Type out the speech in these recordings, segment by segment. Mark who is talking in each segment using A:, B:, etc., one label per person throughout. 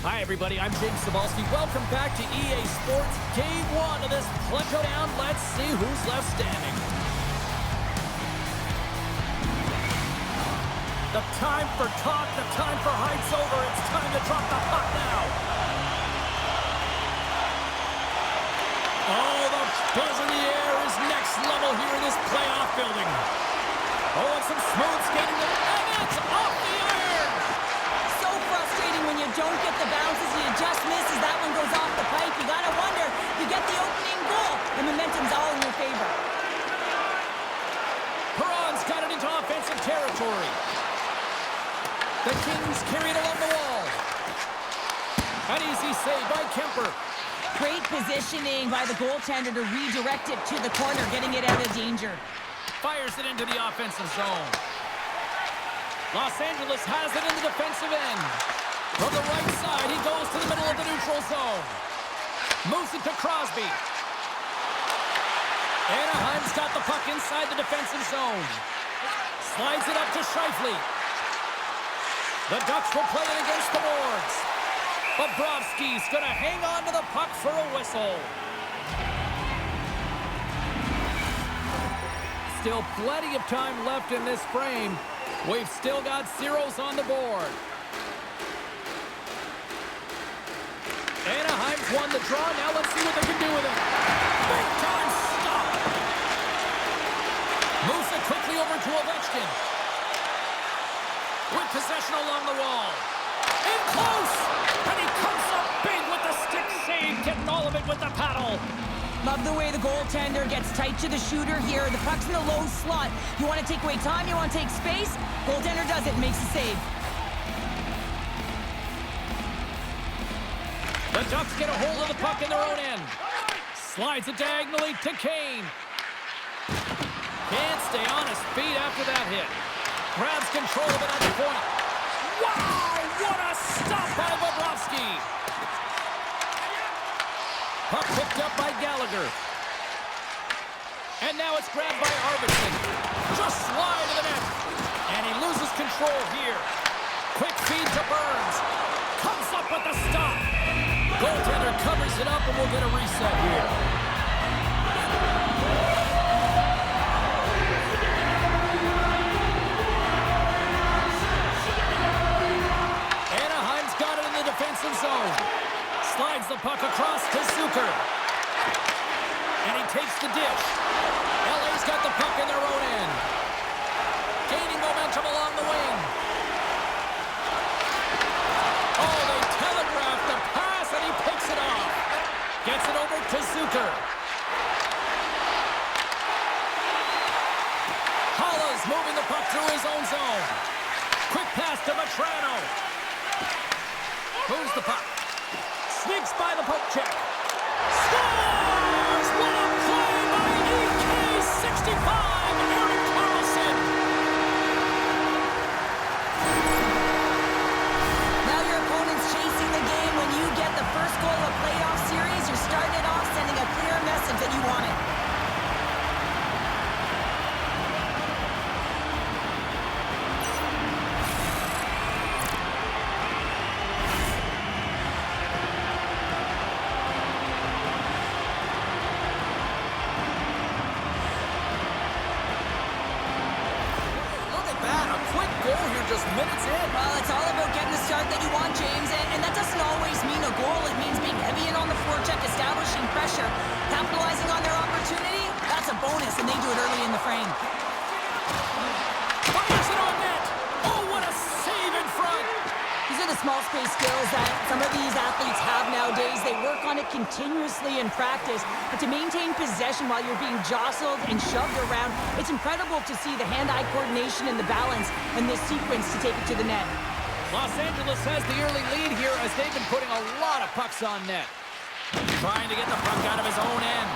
A: Hi, everybody. I'm James Cebulski. Welcome back to EA Sports Game 1 of this play showdown. Let's see who's left standing. The time for talk, the time for hype's over. It's time to drop the puck now. Oh, the buzz in the air is next level here in this playoff building. Oh, and some smooth skating, and it's off the iron.
B: So frustrating when you don't get the bounces, you just misses. That one goes off the pipe. You gotta wonder, you get the opening goal. The momentum's all in your favor.
A: Perron's got it into offensive territory. The Kings carry it along the wall. An easy save by Kemper.
B: Great positioning by the goaltender to redirect it to the corner, getting it out of danger.
A: Fires it into the offensive zone. Los Angeles has it in the defensive end. From the right side, he goes to the middle of the neutral zone. Moves it to Crosby. Anaheim's got the puck inside the defensive zone. Slides it up to Scheifele. The Ducks will play it against the boards. Bobrovsky's going to hang on to the puck for a whistle. Still plenty of time left in this frame. We've still got zeros on the board. Anaheim's won the draw. Now let's see what they can do with it. Big time stop. Moves it quickly over to Ovechkin. With possession along the wall. In close! And he comes up big with the stick save, getting all of it with the paddle.
B: Love the way the goaltender gets tight to the shooter here. The puck's in the low slot. You want to take away time, you want to take space. Goaltender does it, makes the save.
A: The Ducks get a hold of the puck in their own end. Slides it diagonally to Kane. Can't stay on his feet after that hit. Grabs control of it at the point. Wow! What a stop by Bobrovsky! Puck picked up by Gallagher. And now it's grabbed by Arvidsson. Just slide to the net. And he loses control here. Quick feed to Burns. Comes up with the stop. Goaltender covers it up and we'll get a reset here. Anaheim's got it in the defensive zone. Slides the puck across to Zucker. And he takes the dish. LA's got the puck in their own end. Gaining momentum along the wing. Oh, they telegraphed the pass and he picks it off. Gets it over to Zucker. Holla's moving the puck through his own zone. Quick pass to Vetrano. Moves the puck. Sneaks by the poke check. Scores! What a play by EK65, Erik Karlsson.
B: Now your opponent's chasing the game. When you get the first goal of a playoff series, you're starting it off sending a clear message that you want it.
A: Just minutes in.
B: Well, it's all about getting the start that you want, James, and that doesn't always mean a goal. It means being heavy in on the forecheck, establishing pressure, capitalizing on their opportunity. That's a bonus, and they do it early in the frame.
A: Fires it on net. Oh, what a save in front.
B: These are the small space skills that some of these athletes have nowadays. They work on it continuously in practice, but to maintain possession while you're being jostled and shoved around, it's incredible to see the hand-eye coordination and the balance in this sequence to take it to the net.
A: Los Angeles has the early lead here as they've been putting a lot of pucks on net. Trying to get the puck out of his own end.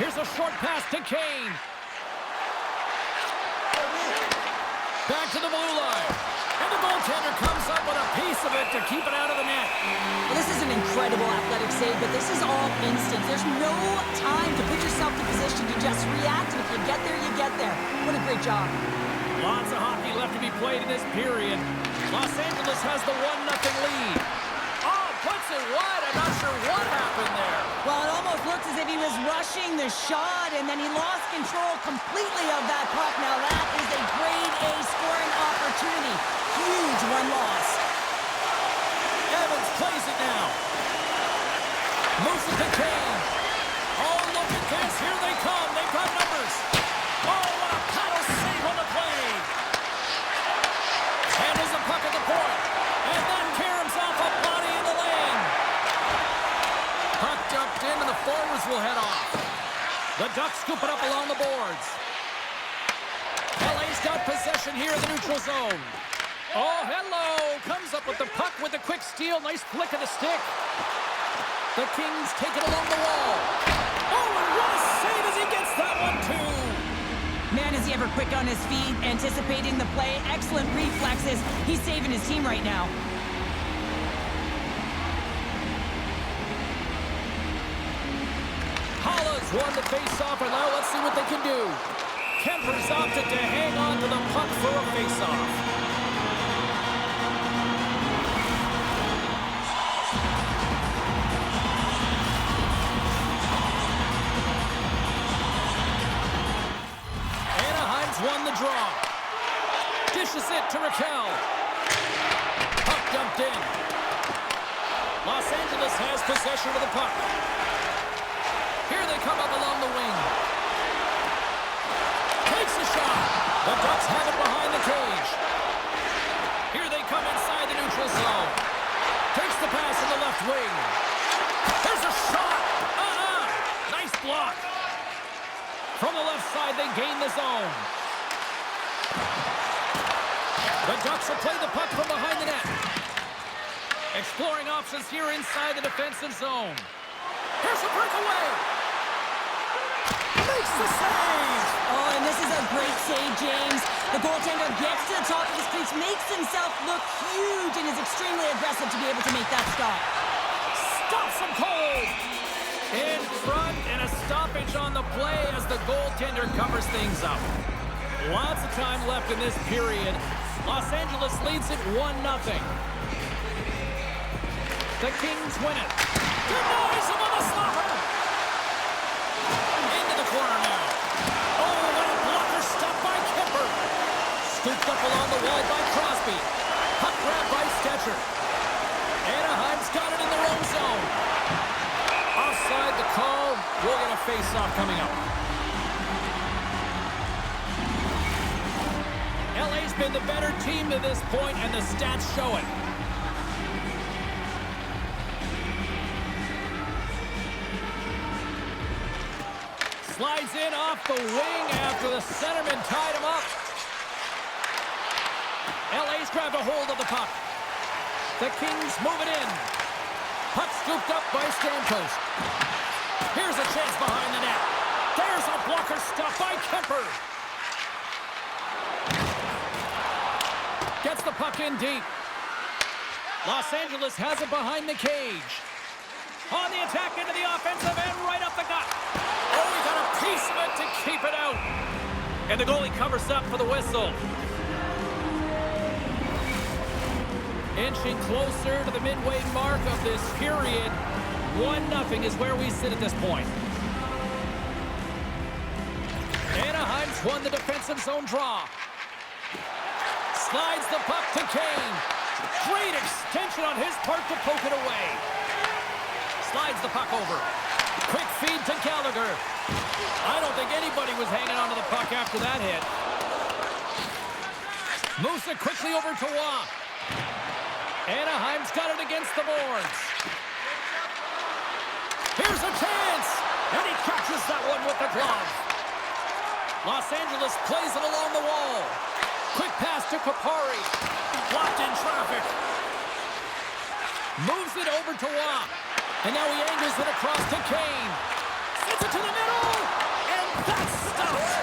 A: Here's a short pass to Kane. Back to the blue line. And the goaltender comes up with a piece of it to keep it out of the net.
B: Well, this is an incredible athletic save, but this is all instant. There's no time to put yourself in position to just react, and if you get there, you get there. What a great job.
A: Lots of hockey left to be played in this period. Los Angeles has the 1-0 lead. Oh, Puts it wide. I'm not sure what happened there.
B: Well, it almost looked as if he was rushing the shot, and then he lost control completely of that puck. Now that is a grade A scoring opportunity. Huge one loss.
A: Evans plays it now. Moves it to Kane. Oh, look at this. Here they come. They've got numbers. Oh, what a paddle save on the play. Handles the puck at the point. And then caroms off a body in the lane. Puck dumped in, and the forwards will head off. The Ducks scoop it up along the boards. LA's got possession here in the neutral zone. Oh, hello. Comes up with the puck with a quick steal. Nice flick of the stick. The Kings take it along the wall. Oh, and what a save as he gets that one, too.
B: Man, is he ever quick on his feet, anticipating the play. Excellent reflexes. He's saving his team right now.
A: Holland's won the face-off, and now let's see what they can do. Kemper's opted to hang on to the puck for a face-off. Won the draw. Dishes it to Raquel. Puck dumped in. Los Angeles has possession of the puck. Here they come up along the wing. Takes a shot. The Ducks have it behind the cage. Here they come inside the neutral zone. Takes the pass in the left wing. There's a shot. Nice block. From the left side, they gain the zone. The Ducks will play the puck from behind the net. Exploring options here inside the defensive zone. Here's a breakaway. Makes the save.
B: Oh, and this is a great save, James. The goaltender gets to the top of his crease, makes himself look huge, and is extremely aggressive to be able to make that stop.
A: Stops him cold. In front, and a stoppage on the play as the goaltender covers things up. Lots of time left in this period. Los Angeles leads it 1-0. The Kings win it. Denies him on the slapper. Into the corner now. Oh, what a blocker stop by Kemper. Scooped up along the wall by Crosby. Puck grab by Stetcher. Anaheim's got it in their own zone. Offside the call. We'll get a face-off coming up. LA's been the better team to this point, and the stats show it. Slides in off the wing after the centerman tied him up. LA's grabbed a hold of the puck. The Kings move it in. Puck scooped up by Stamkos. Here's a chance behind the net. There's a blocker stop by Kemper. Gets the puck in deep. Los Angeles has it behind the cage. On the attack into the offensive end, right up the gut. Oh, he got a piece of it to keep it out. And the goalie covers up for the whistle. Inching closer to the midway mark of this period. 1-0 is where we sit at this point. Anaheim's won the defensive zone draw. Slides the puck to Kane. Great extension on his part to poke it away. Slides the puck over. Quick feed to Gallagher. I don't think anybody was hanging onto the puck after that hit. Moves it quickly over to Waugh. Anaheim's got it against the boards. Here's a chance. And he catches that one with the glove. Los Angeles plays it along the wall. Quick pass to Kupari. Blocked in traffic. Moves it over to Waugh. And now he angles it across to Kane. Sends it to the middle. And that's stopped.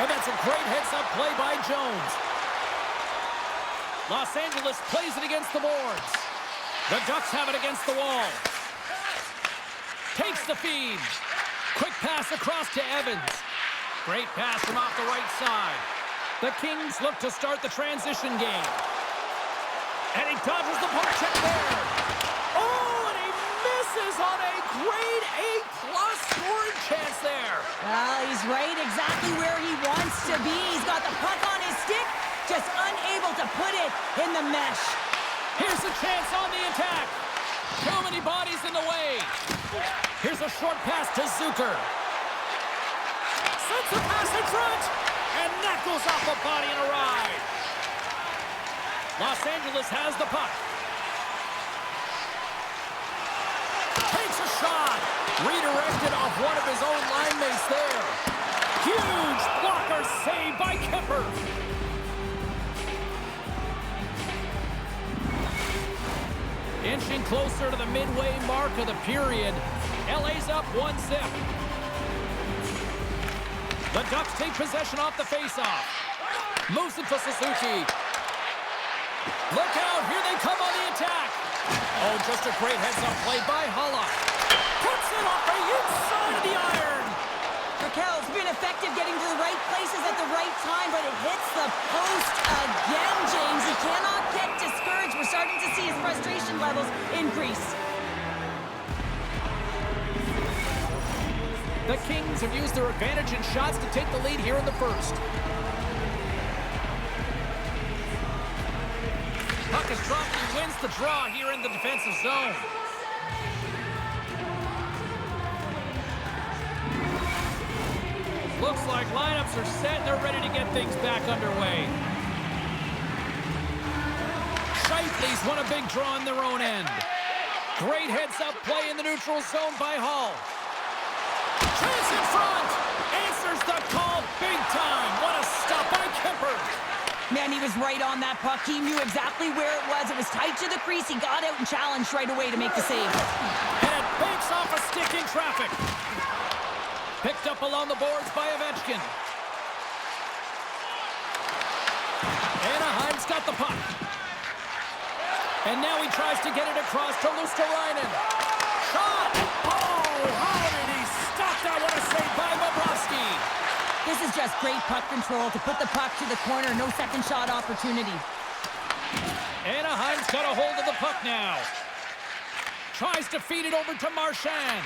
A: And that's a great heads-up play by Jones. Los Angeles plays it against the boards. The Ducks have it against the wall. Takes the feed. Quick pass across to Evans. Great pass from off the right side. The Kings look to start the transition game. And he dodges the poke check there. Oh, and he misses on a grade A-plus scoring chance there.
B: Well, he's right exactly where he wants to be. He's got the puck on his stick, just unable to put it in the mesh.
A: Here's a chance on the attack. Too many bodies in the way. Here's a short pass to Zucker. Sends the pass in front. And that goes off a body and a ride. Los Angeles has the puck. Takes a shot. Redirected off one of his own line mates there. Huge blocker save by Kemper. Inching closer to the midway mark of the period. LA's up 1-0. The Ducks take possession off the faceoff. Moves it to Suzuki. Look out, here they come on the attack. Oh, just a great heads-up play by Halla. Puts it off the inside of the iron.
B: Raquel's been effective getting to the right places at the right time, but it hits the post again, James. He cannot get discouraged. We're starting to see his frustration levels increase.
A: The Kings have used their advantage in shots to take the lead here in the first. Puck is dropped and wins the draw here in the defensive zone. Looks like lineups are set and they're ready to get things back underway. Shifley's won a big draw on their own end. Great heads-up play in the neutral zone by Hall. Chance in front. Answers the call big time. What a stop by Kemper.
B: Man, he was right on that puck. He knew exactly where it was. It was tight to the crease. He got out and challenged right away to make the save.
A: And it banks off a stick in traffic. Picked up along the boards by Ovechkin. Anaheim's got the puck. And now he tries to get it across to Luosterainen. Shot! Oh, how did he stop that? What a save by Bobrovsky.
B: This is just great puck control to put the puck to the corner. No second shot opportunity.
A: Anaheim's got a hold of the puck now. Tries to feed it over to Marchand.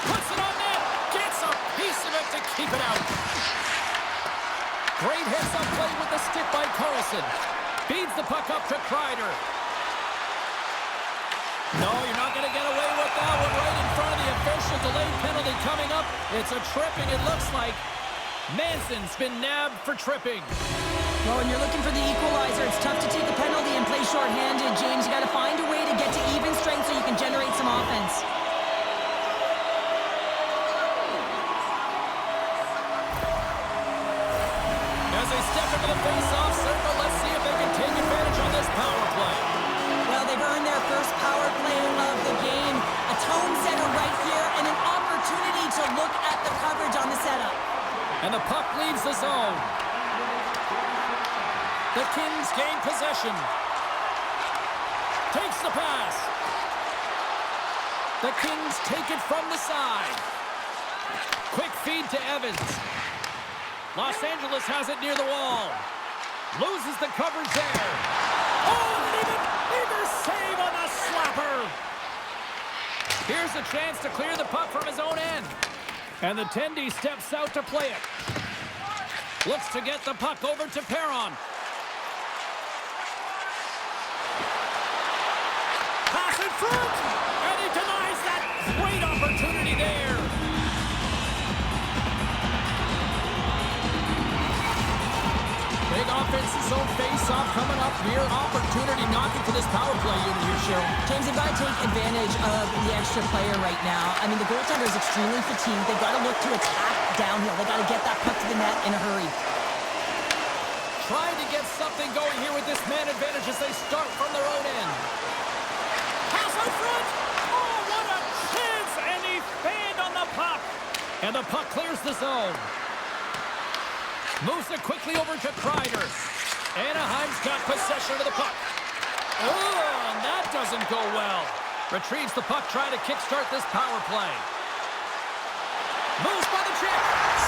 A: Puts it on net. Gets a piece of it to keep it out. Great heads-up play with the stick by Carlson. Feeds the puck up to Kreider. No, you're not going to get away with that one right in front of the official. Delayed penalty coming up. It's a tripping, it looks like. Manson's been nabbed for tripping.
B: Well, when you're looking for the equalizer, it's tough to take a penalty and play shorthanded, James. You got to find a way to get to even strength so you can generate some offense.
A: As they step into the face-off circle, let's see if they can take advantage on this power play.
B: Well, they've earned their first power play of the game. A tone setter right here and an opportunity to look at the coverage on the setup.
A: And the puck leaves the zone. The Kings gain possession. Takes the pass. The Kings take it from the side. Quick feed to Evans. Los Angeles has it near the wall. Loses the coverage there. Oh, and even save on the slapper. Here's a chance to clear the puck from his own end. And the Tendy steps out to play it. Looks to get the puck over to Perron. Pass in front. And he denies that great opportunity there. Big offensive zone face-off coming up here. Opportunity knocking for this power play unit here, Cheryl.
B: James, they've got to take advantage of the extra player right now. I mean, the goaltender is extremely fatigued. They've got to look to attack downhill. They've got to get that puck to the net in a hurry.
A: Trying to get something going here with this man advantage as they start from their own end. Pass out front. Oh, what a chance! And he fanned on the puck. And the puck clears the zone. Moves it quickly over to Kreider. Anaheim's got possession of the puck. Oh, and that doesn't go well. Retrieves the puck, trying to kickstart this power play. Moves by the check.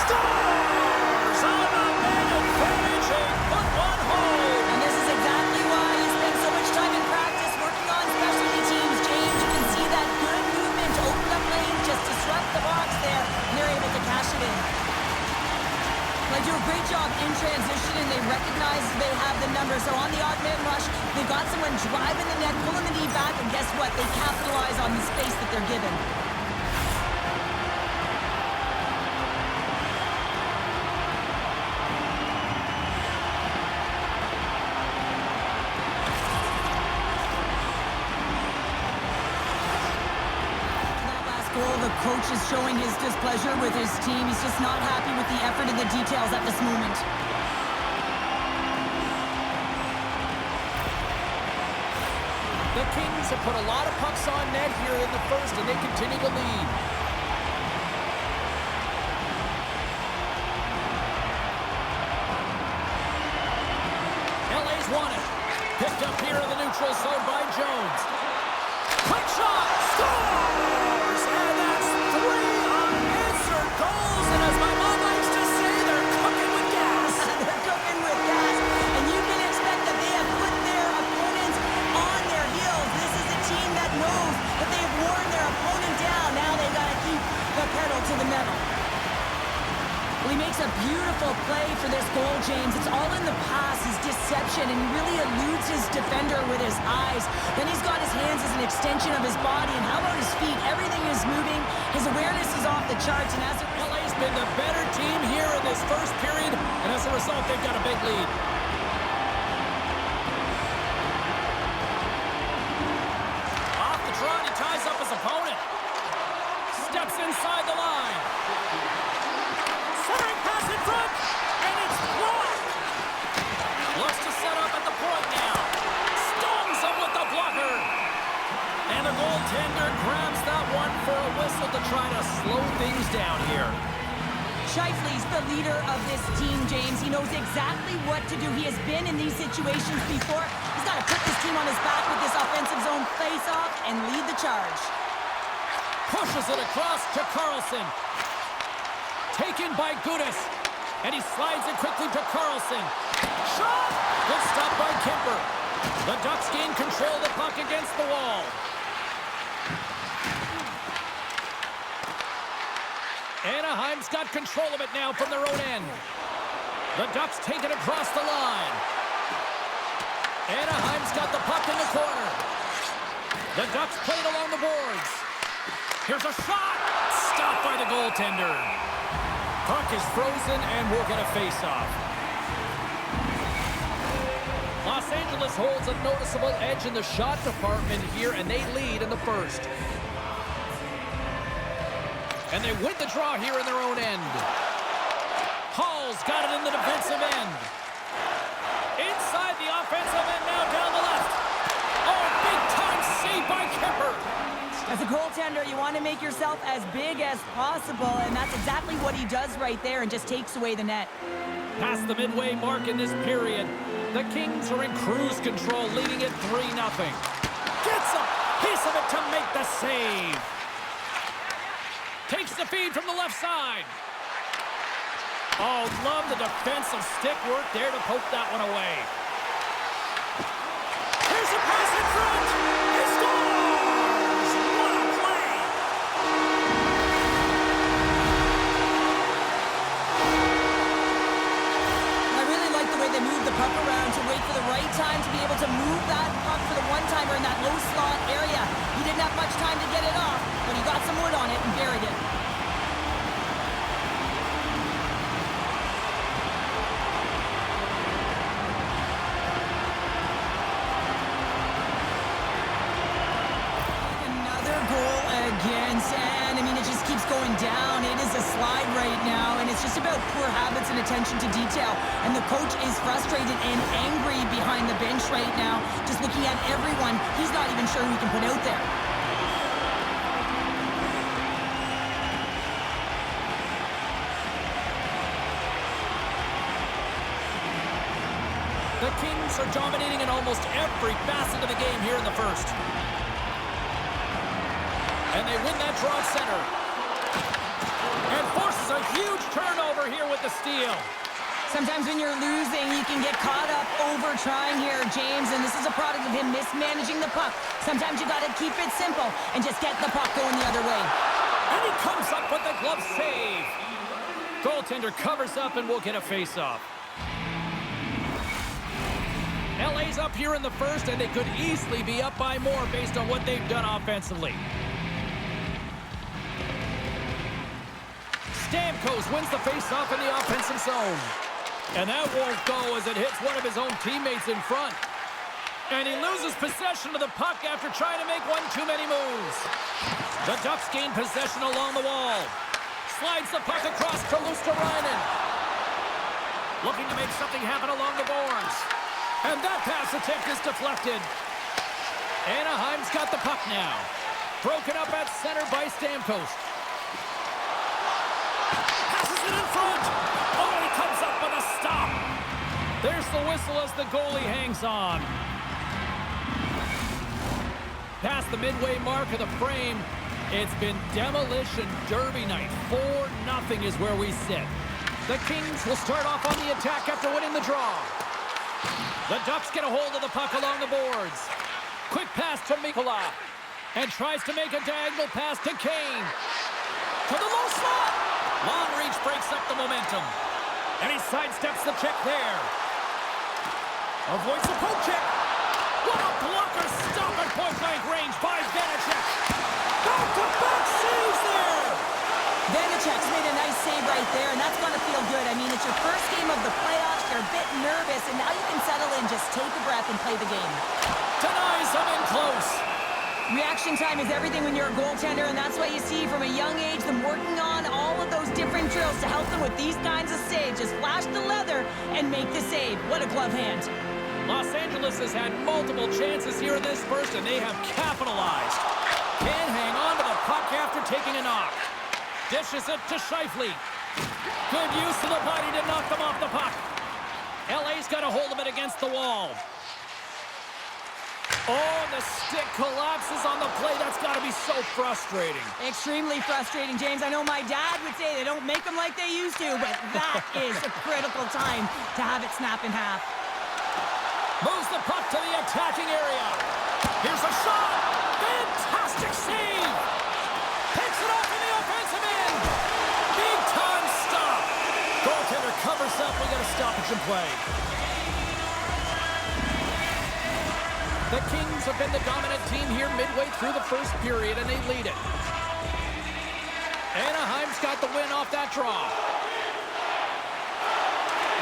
A: Scores on the man advantage. A 1-1 hole.
B: And this is exactly Remember, so on the odd man rush, they've got someone driving the net, pulling the knee back, and guess what? They capitalize on the space that they're given. The coach is showing his displeasure with his team. He's just not happy with the effort and the details at this moment.
A: The Kings have put a lot of pucks on net here in the first, and they continue to lead. LA's won it. Picked up here in the neutral zone by Jones. Quick shot! Scores! And that's 3 unanswered goals. And as my mom likes to say, they're cooking with gas.
B: They're cooking with gas. And you can expect that they have put their opponents on their heels. This is a team that knows that they've worn their opponent down. Now they've got to keep the pedal to the metal. Well, he makes a beautiful play for this goal, James. It's all in the pass, his deception, and he really eludes his defender with his eyes. Then he's got his hands as an extension of his body, and how about his feet? Everything is moving. His awareness is off the charts, and as a result,
A: LA's been the better team here in this first period, and as a result, they've got a big lead. Off the draw, he ties up his opponent. Steps inside the line. Centering pass in front, and it's blocked. Looks to set up at the point now. Stones him with the blocker. And the goaltender grabs that one for a whistle to try to slow things down here.
B: Scheifele's the leader of this team, James. He knows exactly what to do. He has been in these situations before. He's got to put this team on his back with this offensive zone face-off and lead the charge.
A: Pushes it across to Carlson. Taken by Gudas. And he slides it quickly to Carlson. Shot! Good stop by Kemper. The Ducks gain control of the puck against the wall. Anaheim's got control of it now from their own end. The Ducks take it across the line. Anaheim's got the puck in the corner. The Ducks play it along the boards. Here's a shot! Stopped by the goaltender. Puck is frozen, and we'll get a face-off. Los Angeles holds a noticeable edge in the shot department here, and they lead in the first. And they win the draw here in their own end. Hall's got it in the defensive end. Inside the offensive end now down the left. Oh, big-time save by Kemper.
B: As a goaltender, you want to make yourself as big as possible, and that's exactly what he does right there and just takes away the net.
A: Past the midway mark in this period, the Kings are in cruise control, leading it 3-0. Gets a piece of it to make the save. Takes the feed from the left side. Oh, love the defensive stick work there to poke that one away. Here's a pass in front. He scores! What a play!
B: I really like the way they move the puck around to wait for the right time to be able to move that puck for the one-timer in that low slot area. He didn't have much time to get it off, but he got some wood on it and buried it. Another goal against, and I mean, it just keeps going down. It is a slide right now, and it's just about poor habits and attention to detail. And the coach is frustrated and angry behind the bench right now, just looking at everyone. He's not even sure who he can put out there.
A: The Kings are dominating in almost every facet of the game here in the first. And they win that draw at center. And forces a huge turnover here with the steal.
B: Sometimes when you're losing, you can get caught up over trying here, James, and this is a product of him mismanaging the puck. Sometimes you got to keep it simple and just get the puck going the other way.
A: And he comes up with the glove save. Goaltender covers up, and we'll get a face-off. LA's up here in the first, and they could easily be up by more based on what they've done offensively. Stamkos wins the faceoff in the offensive zone. And that won't go as it hits one of his own teammates in front. And he loses possession of the puck after trying to make one too many moves. The Ducks gain possession along the wall. Slides the puck across to Luosterainen. Looking to make something happen along the boards. And that pass attempt is deflected. Anaheim's got the puck now. Broken up at center by Stamkos. Passes it in front. Oh, he comes up with a stop. There's the whistle as the goalie hangs on. Past the midway mark of the frame, it's been demolition derby night. 4-0 is where we sit. The Kings will start off on the attack after winning the draw. The Ducks get a hold of the puck along the boards. Quick pass to Mikkola. And tries to make a diagonal pass to Kane. To the low slot. Long reach breaks up the momentum. And he sidesteps the check there. Avoids the poke check. What a blocker stop at point-blank range by Vanacek. Back-to-back saves there.
B: Vanacek's made a nice save right there, and that's going to feel good. I mean, it's your first game of the playoffs. You're a bit nervous, and now you can settle in. Just take a breath and play the game.
A: Denies him in close.
B: Reaction time is everything when you're a goaltender, and that's why you see from a young age them working on all of those different drills to help them with these kinds of saves. Just flash the leather and make the save. What a glove hand.
A: Los Angeles has had multiple chances here in this first, and they have capitalized. Can't hang on to the puck after taking a knock. Dishes it to Scheifele. Good use of the body to knock them off the puck. LA's got a hold of it against the wall. Oh, the stick collapses on the play. That's got to be so frustrating.
B: Extremely frustrating, James. I know my dad would say they don't make them like they used to, but that is a critical time to have it snap in half.
A: Moves the puck to the attacking area. Here's a shot. Fantastic save. Picks it off in the offensive end. Big time stop. Goaltender covers up. We got a stoppage in play. The Kings have been the dominant team here midway through the first period, and they lead it. Anaheim's got the win off that draw.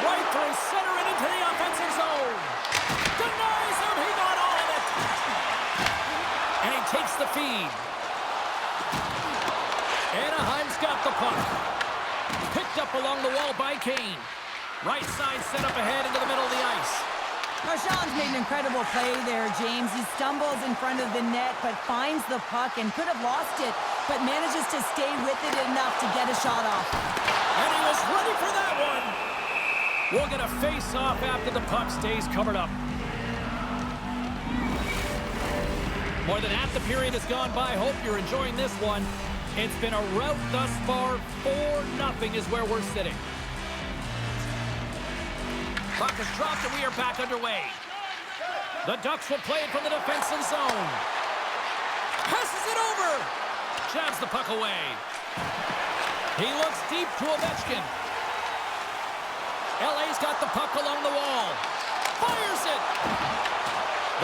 A: Right through center and into the offensive zone. Denies him. He got all of it. And he takes the feed. Anaheim's got the puck. Picked up along the wall by Kane. Right side set up ahead into the middle of the ice.
B: Marchand's made an incredible play there, James. He stumbles in front of the net, but finds the puck and could have lost it, but manages to stay with it enough to get a shot off.
A: And he was ready for that one. We'll get a face-off after the puck stays covered up. More than half the period has gone by. Hope you're enjoying this one. It's been a rout thus far. 4-0 is where we're sitting. Puck is dropped and we are back underway. The Ducks will play it from the defensive zone. Passes it over. Jabs the puck away. He looks deep to Ovechkin. LA's got the puck along the wall. Fires it.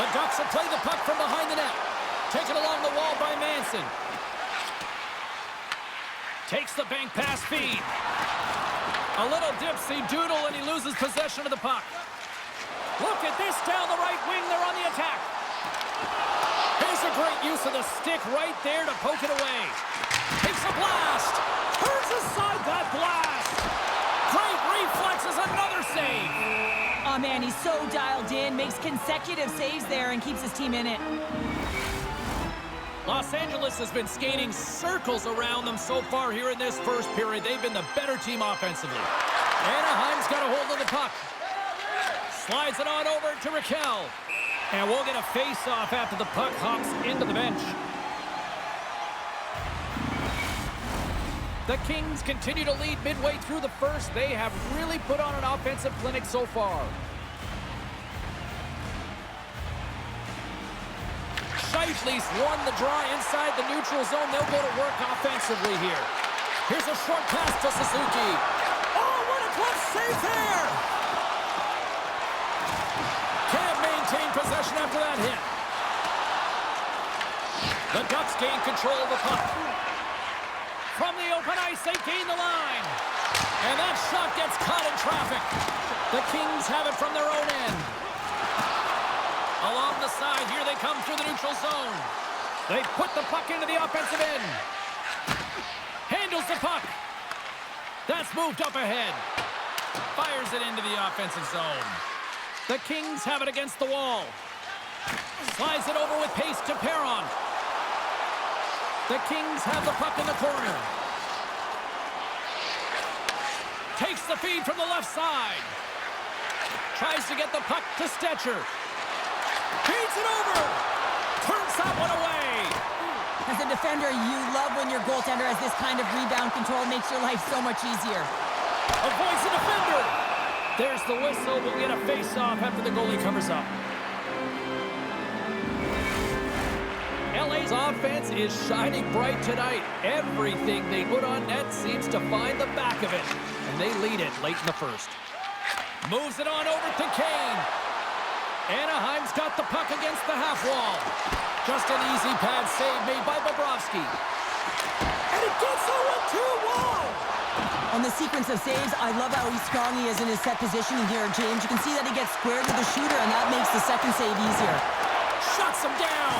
A: The Ducks will play the puck from behind the net. Taken along the wall by Manson. Takes the bank pass feed. A little dipsy doodle and he loses possession of the puck. Look at this down the right wing. They're on the attack. Here's a great use of the stick right there to poke it away. Takes a blast. Turns aside that blast. Great reflexes, another save.
B: Oh, man, he's so dialed in. Makes consecutive saves there and keeps his team in it.
A: Los Angeles has been skating circles around them so far here in this first period. They've been the better team offensively. Anaheim's got a hold of the puck. Slides it on over to Raquel. And we'll get a face-off after the puck hops into the bench. The Kings continue to lead midway through the first. They have really put on an offensive clinic so far. Scheifele's won the draw inside the neutral zone. They'll go to work offensively here. Here's a short pass to Suzuki. Oh, what a glove save there! Can't make after that hit. The Ducks gain control of the puck. From the open ice, they gain the line. And that shot gets caught in traffic. The Kings have it from their own end. Along the side, here they come through the neutral zone. They put the puck into the offensive end. Handles the puck. That's moved up ahead. Fires it into the offensive zone. The Kings have it against the wall. Slides it over with pace to Perron. The Kings have the puck in the corner. Takes the feed from the left side. Tries to get the puck to Stetcher. Feeds it over. Turns that one away.
B: As a defender, you love when your goaltender has this kind of rebound control. Makes your life so much easier.
A: Avoids the defender. There's the whistle. We'll get a face-off after the goalie covers up. LA's offense is shining bright tonight. Everything they put on net seems to find the back of it. And they lead it late in the first. Moves it on over to Kane. Anaheim's got the puck against the half wall. Just an easy pad save made by Bobrovsky. And it gets over to wall.
B: On the sequence of saves, I love how strong he is in his set positioning here, James. You can see that he gets squared to the shooter, and that makes the second save easier.
A: Shuts him down.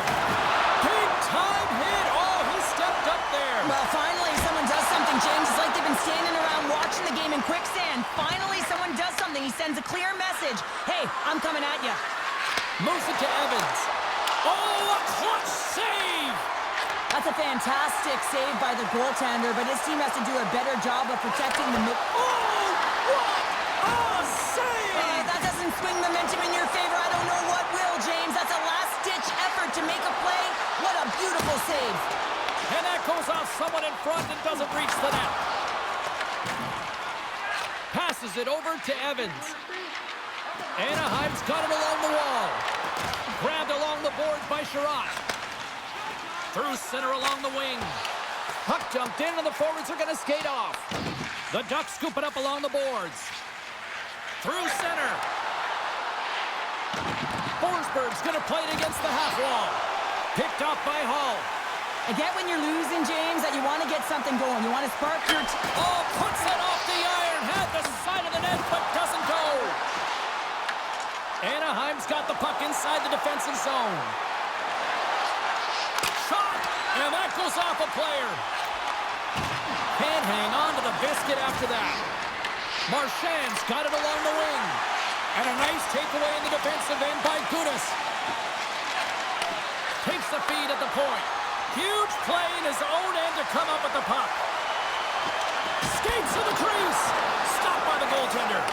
A: Big time hit. Oh, he stepped up there.
B: Well, finally, someone does something, James. It's like they've been standing around watching the game in quicksand. Finally, someone does something. He sends a clear message. Hey, I'm coming at you.
A: Moves it to Evans. Oh, a clutch save!
B: That's a fantastic save by the goaltender, but his team has to do a better job of protecting the mid.
A: Oh, what a save!
B: That doesn't swing momentum in your favor. I don't know what will, James. That's a last-ditch effort to make a play. What a beautiful save.
A: And that goes off someone in front and doesn't reach the net. Passes it over to Evans. Anaheim's got it along the wall. Grabbed along the boards by Sherratt. Through center along the wing. Puck jumped in and the forwards are going to skate off. The Ducks scoop it up along the boards. Through center. Forsberg's going to play it against the half wall. Picked up by Hall.
B: I get when you're losing, James, that you want to get something going. You want to spark your...
A: Oh, puts it off the iron. Had the side of the net, but doesn't go. Anaheim's got the puck inside the defensive zone. Shot, and that goes off a player. Can't hang on to the biscuit after that. Marchand's got it along the wing. And a nice takeaway in the defensive end by Gudas. Takes the feed at the point. Huge play in his own end to come up with the puck. Skates to the crease. Stopped by the goaltender.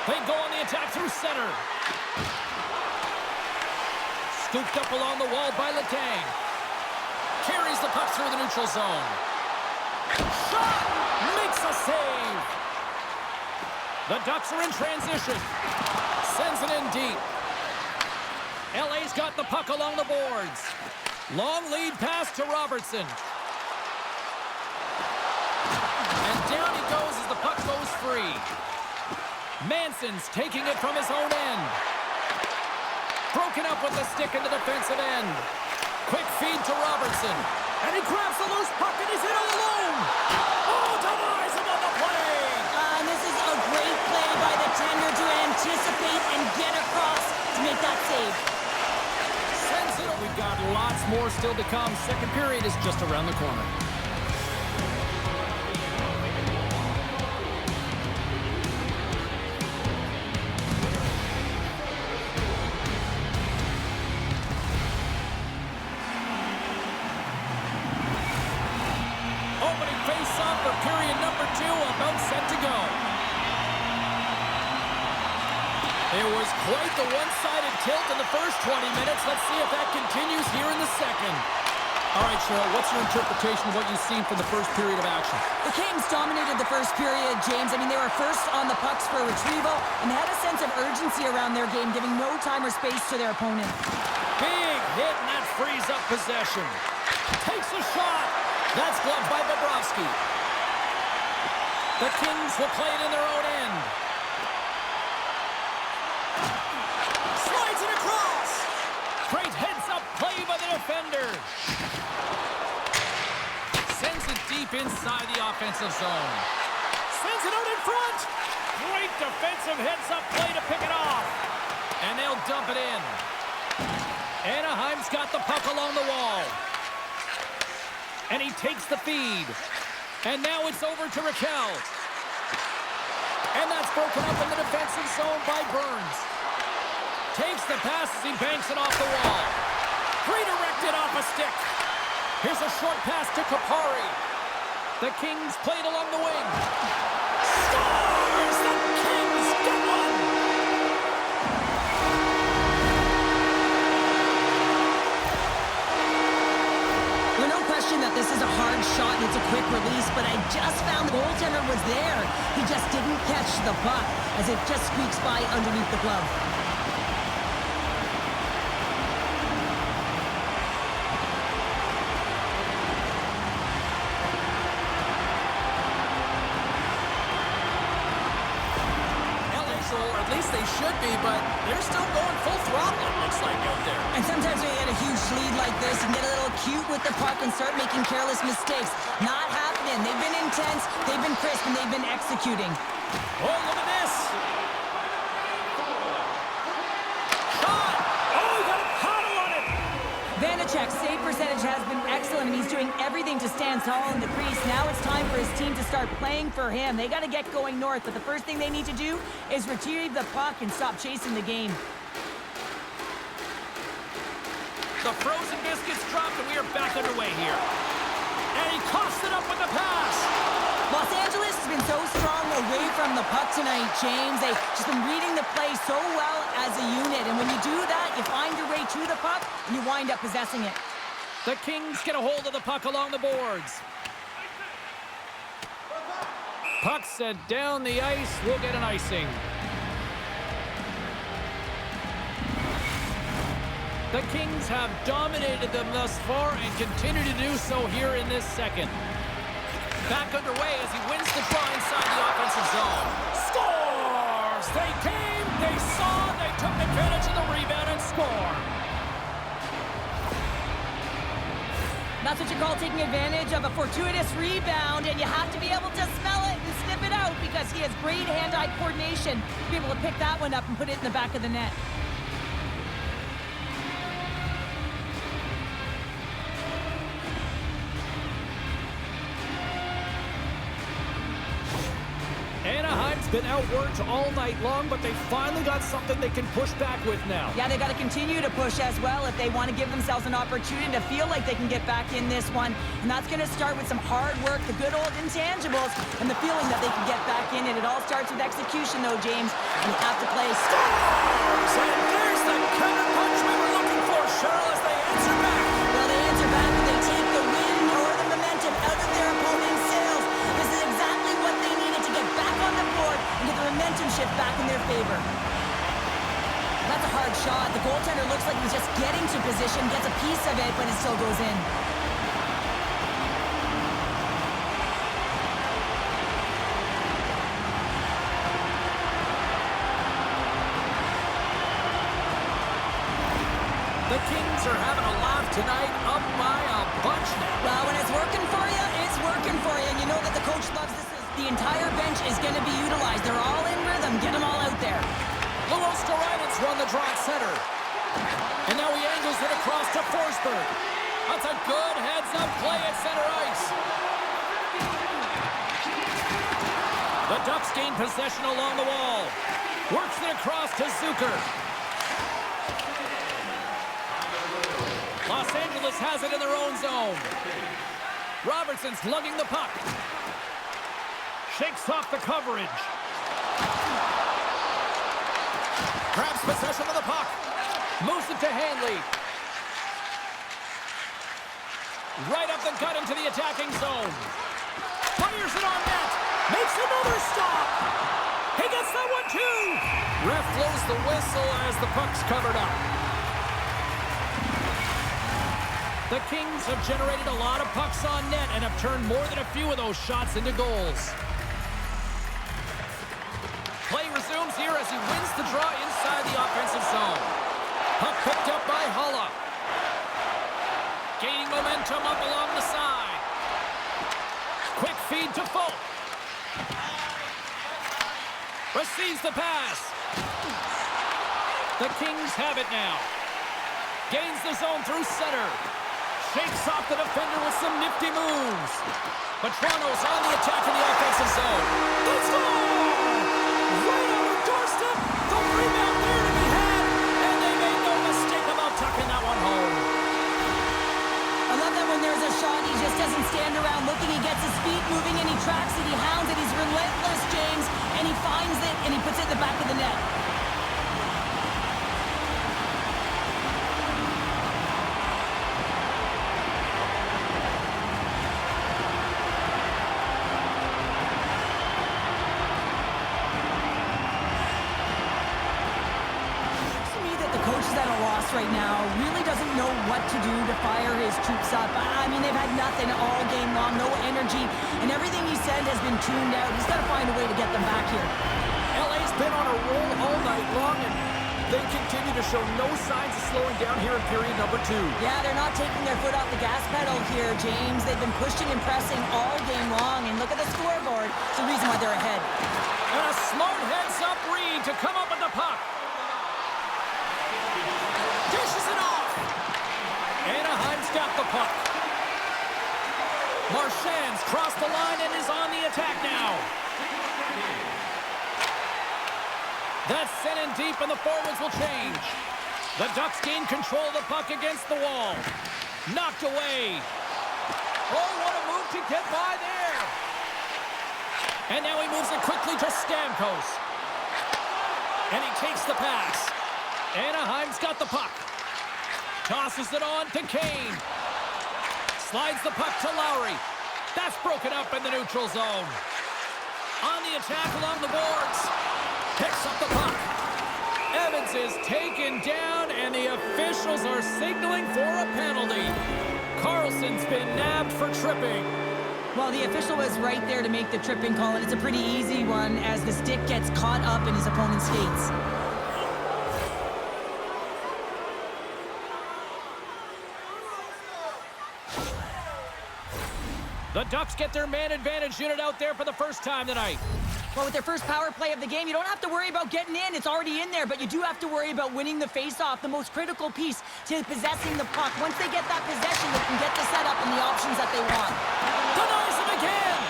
A: They go on the attack through center. Scooped up along the wall by Letang. Carries the puck through the neutral zone. Shot! Makes a save. The Ducks are in transition. Sends it in deep. LA's got the puck along the boards. Long lead pass to Robertson. And down he goes as the puck goes free. Manson's taking it from his own end. Broken up with the stick in the defensive end. Quick feed to Robertson. And he grabs the loose puck and he's in all alone. Oh, denies him on the play.
B: And this is a great play by the tender to anticipate and get across to make that save.
A: Sends it. We've got lots more still to come. Second period is just around the corner. Opening face-off for period number 2, about set to go. It was quite the one-sided tilt in the first 20 minutes. Let's see if that continues here in the second. All right, Cheryl, what's your interpretation of what you've seen from the first period of action?
B: The Kings dominated the first period, James. I mean, they were first on the pucks for retrieval and had a sense of urgency around their game, giving no time or space to their opponent.
A: Big hit, and that frees up possession. Takes a shot. That's gloved by Bobrovsky. The Kings will play it in their own end. defender. Sends it deep inside the offensive zone. Sends it out in front. Great defensive heads-up play to pick it off. And they'll dump it in. Anaheim's got the puck along the wall. And he takes the feed. And now it's over to Raquel. And that's broken up in the defensive zone by Burns. Takes the pass as he banks it off the wall. Redirected off a stick. Here's a short pass to Kapari. The Kings played along the wing. Scores! The Kings get one!
B: There's no question that this is a hard shot and it's a quick release, but I just found the goaltender was there. He just didn't catch the puck as it just squeaks by underneath the glove.
A: They should be, but they're still going full throttle, it looks like, out there.
B: And sometimes when you get a huge lead like this, you can get a little cute with the puck and start making careless mistakes. Not happening. They've been intense, they've been crisp, and they've been executing.
A: Oh, look at this. Shot! Oh, he got a paddle on it!
B: Vanacek's save percentage has been excellent, and he's doing everything to stand tall in the crease. Now it's time for his team to start playing for him. They got to get going north, but the first thing they need to do is retrieve the puck and stop chasing the game.
A: The frozen biscuits dropped, and we are back underway here. And he coughs it up with the pass.
B: Los Angeles has been so strong away from the puck tonight, James. They've just been reading the play so well as a unit. And when you do that, you find your way to the puck, and you wind up possessing it.
A: The Kings get a hold of the puck along the boards. Puck set down the ice. We'll get an icing. The Kings have dominated them thus far and continue to do so here in this second. Back underway as he wins the draw inside the offensive zone. Scores! They came, they saw, they took advantage of the rebound and score.
B: That's what you call taking advantage of a fortuitous rebound, and you have to be able to smell it and sniff it out because he has great hand-eye coordination to be able to pick that one up and put it in the back of the net.
A: Anaheim's been outworked all night long, but they finally got something they can push back with now.
B: Yeah, they got to continue to push as well if they want to give themselves an opportunity to feel like they can get back in this one. And that's going to start with some hard work, the good old intangibles, and the feeling that they can get back in it. It all starts with execution, though, James. And you have to play.
A: Scores! And there's the counter punch we were looking for, Cheryl, as they answer back.
B: Well, they answer back and they take the wind or the momentum out of their opponent's sails. This is exactly what they needed to get back on the board and get the momentum shift back in their favor. That's a hard shot. The goaltender looks like he's just getting to position, gets a piece of it, but it still goes in.
A: The Kings are having a laugh tonight, up by a bunch now.
B: Well, when it's working for you, it's working for you. And you know that the coach loves this. The entire bench is going to be utilized. They're all in rhythm. Get them all out there.
A: Luos Storanitz run the draw at center. And now he angles it across to Forsberg. That's a good heads-up play at center ice. The Ducks gain possession along the wall. Works it across to Zucker. Los Angeles has it in their own zone. Robertson's lugging the puck. Shakes off the coverage. Grabs possession of the puck. Moves it to Hanley. Right up the gut into the attacking zone. Fires it on net. Makes another stop. He gets that one too. Ref blows the whistle as the puck's covered up. The Kings have generated a lot of pucks on net and have turned more than a few of those shots into goals. Play resumes here as he wins the draw inside the offensive zone. Puck picked up by Hulla. Gaining momentum up along the side. Quick feed to Folk. Receives the pass. The Kings have it now. Gains the zone through center. Shakes off the defender with some nifty moves. But Toronto's on the attack in the offensive zone. They score! Right on the doorstep. The rebound there to be had. And they made no mistake about tucking that one home.
B: I love that when there's a shot, he just doesn't stand around looking. He gets his feet moving and he tracks it. He hounds it. He's relentless, James. And he finds it and he puts it in the back of the net. Right now really doesn't know what to do to fire his troops up. I mean, they've had nothing all game long, no energy, and everything he said has been tuned out. He's got to find a way to get them back here.
A: LA's been on a roll all night long, and they continue to show no signs of slowing down here in period number 2.
B: Yeah, they're not taking their foot off the gas pedal here, James. They've been pushing and pressing all game long, and look at the scoreboard. It's the reason why they're ahead.
A: And a smart heads-up read to come up with the puck. Dishes it off. Anaheim's got the puck. Marchand's crossed the line and is on the attack now. That's sent in deep and the forwards will change. The Ducks gain control of the puck against the wall. Knocked away. Oh, what a move to get by there. And now he moves it quickly to Stamkos. And he takes the pass. Anaheim's got the puck. Tosses it on to Kane. Slides the puck to Lowry. That's broken up in the neutral zone. On the attack along the boards. Picks up the puck. Evans is taken down, and the officials are signaling for a penalty. Carlson's been nabbed for tripping.
B: Well, the official was right there to make the tripping call, and it's a pretty easy one as the stick gets caught up in his opponent's skates.
A: The Ducks get their man advantage unit out there for the first time tonight.
B: Well, with their first power play of the game, you don't have to worry about getting in. It's already in there, but you do have to worry about winning the face-off, the most critical piece to possessing the puck. Once they get that possession, they can get the setup and the options that they want.
A: Denies him again!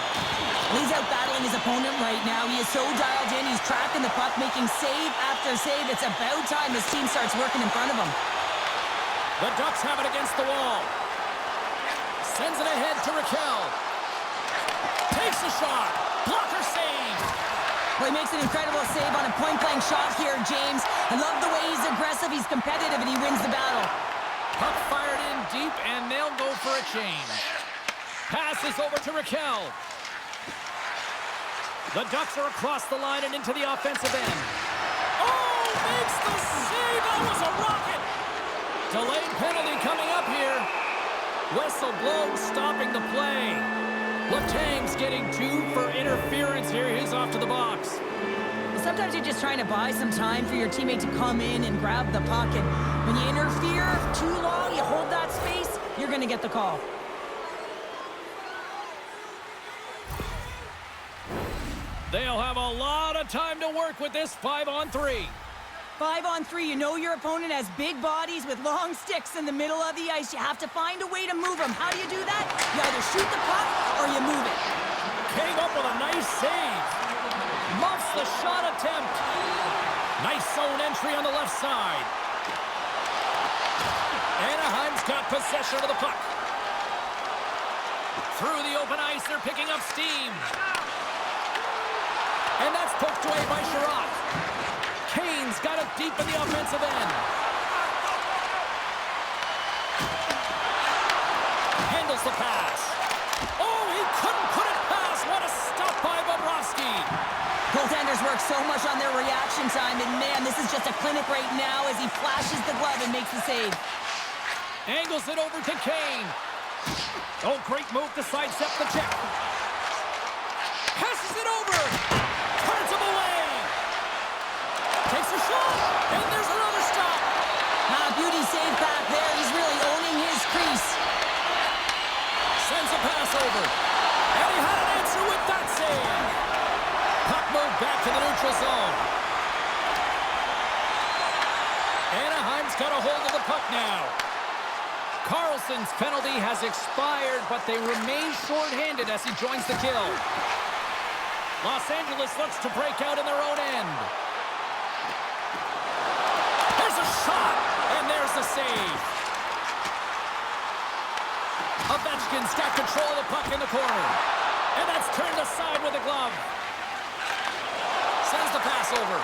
B: He's out battling his opponent right now. He is so dialed in. He's tracking the puck, making save after save. It's about time his team starts working in front of him.
A: The Ducks have it against the wall. Sends it ahead to Raquel. Takes a shot. Blocker save.
B: Well, he makes an incredible save on a point-blank shot here, James. I love the way he's aggressive, he's competitive, and he wins the battle.
A: Puck fired in deep, and they'll go for a change. Passes over to Raquel. The Ducks are across the line and into the offensive end. Oh, makes the save. That was a rocket. Delayed penalty coming up here. Whistle blows, stopping the play. Letang's getting 2 for interference here. He's off to the box.
B: Sometimes you're just trying to buy some time for your teammate to come in and grab the puck. And when you interfere too long, you hold that space, you're going to get the call.
A: They'll have a lot of time to work with this 5-on-3.
B: 5-on-3, you know your opponent has big bodies with long sticks in the middle of the ice. You have to find a way to move them. How do you do that? You either shoot the puck or you move it.
A: Came up with a nice save. Muffs the shot attempt. Nice zone entry on the left side. Anaheim's got possession of the puck. Through the open ice, they're picking up steam. And that's poked away by Sherratt. Kane's got it deep in the offensive end. Handles the pass. Oh, he couldn't put it past. What a stop by Bobrovsky.
B: Goaltenders work so much on their reaction time, and man, this is just a clinic right now as he flashes the glove and makes the save.
A: Angles it over to Kane. Oh, great move to sidestep the check. Passes it over. Turns him away. Takes a shot, and there's another stop.
B: Beauty save back there. He's really owning his crease.
A: over. And he had an answer with that save. Puck moved back to the neutral zone. Anaheim's got a hold of the puck now. Carlson's penalty has expired, but they remain shorthanded as he joins the kill. Los Angeles looks to break out in their own end. There's a shot, and there's the save. Ovechkin's got control of the puck in the corner. And that's turned aside with a glove. Sends the pass over.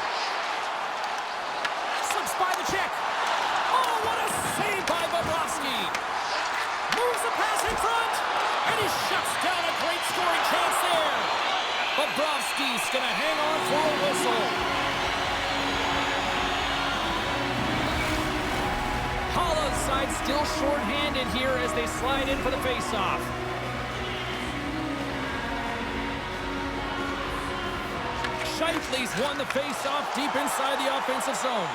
A: Slips by the check. Oh, what a save by Bobrovsky. Moves the pass in front. And he shuts down a great scoring chance there. Bobrovsky's going to hang on for a whistle. Hollow's side still shorthanded here as they slide in for the faceoff. Scheifele's won the faceoff deep inside the offensive zone.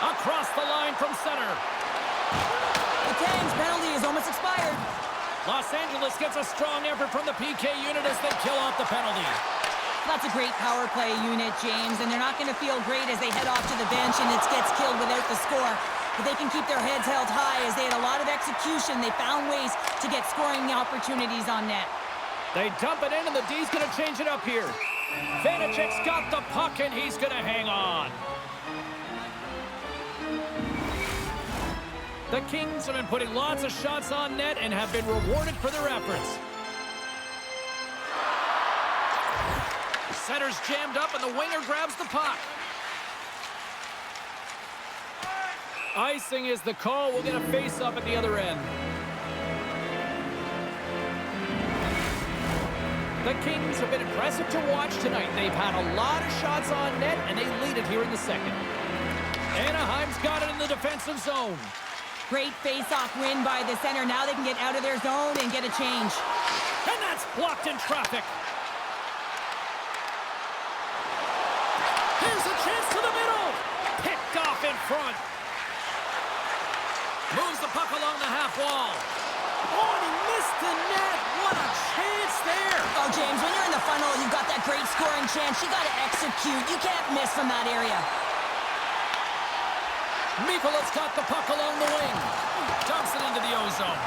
A: Across the line from center.
B: The Kings' penalty is almost expired.
A: Los Angeles gets a strong effort from the PK unit as they kill off the penalty.
B: That's a great power play unit, James, and they're not going to feel great as they head off to the bench and it gets killed without the score. But they can keep their heads held high as they had a lot of execution. They found ways to get scoring opportunities on net.
A: They dump it in, and the D's going to change it up here. Vanacek's got the puck, and he's going to hang on. The Kings have been putting lots of shots on net and have been rewarded for their efforts. Center's jammed up, and the winger grabs the puck. Icing is the call. We'll get a face-up at the other end. The Kings have been impressive to watch tonight. They've had a lot of shots on net, and they lead it here in the second. Anaheim's got it in the defensive zone.
B: Great face-off win by the center. Now they can get out of their zone and get a change.
A: And that's blocked in traffic. Here's a chance to the middle. Picked off in front. Moves the puck along the half wall. Oh, and he missed the net. What a chance there.
B: Oh, James, when you're in the funnel, you've got that great scoring chance. You got to execute. You can't miss from that area.
A: Mikola's got the puck along the wing. Dumps it into the ozone.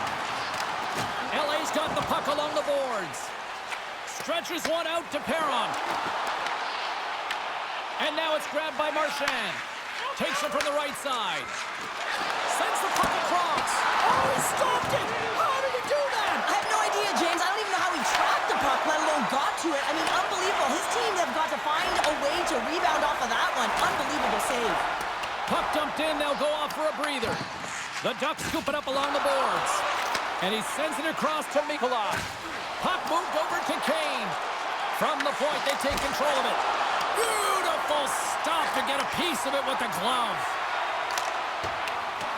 A: LA's got the puck along the boards. Stretches one out to Perron. And now it's grabbed by Marchand. Takes it from the right side. Sends the puck across. Oh, he stopped it. How did he do that?
B: I have no idea, James. I don't even know how he tracked the puck, let alone got to it. I mean, unbelievable. His team have got to find a way to rebound off of that one. Unbelievable save.
A: Puck dumped in. They'll go off for a breather. The Ducks scoop it up along the boards. And he sends it across to Mikola. Puck moved over to Kane. From the point, they take control of it. Beautiful stop to get a piece of it with the glove.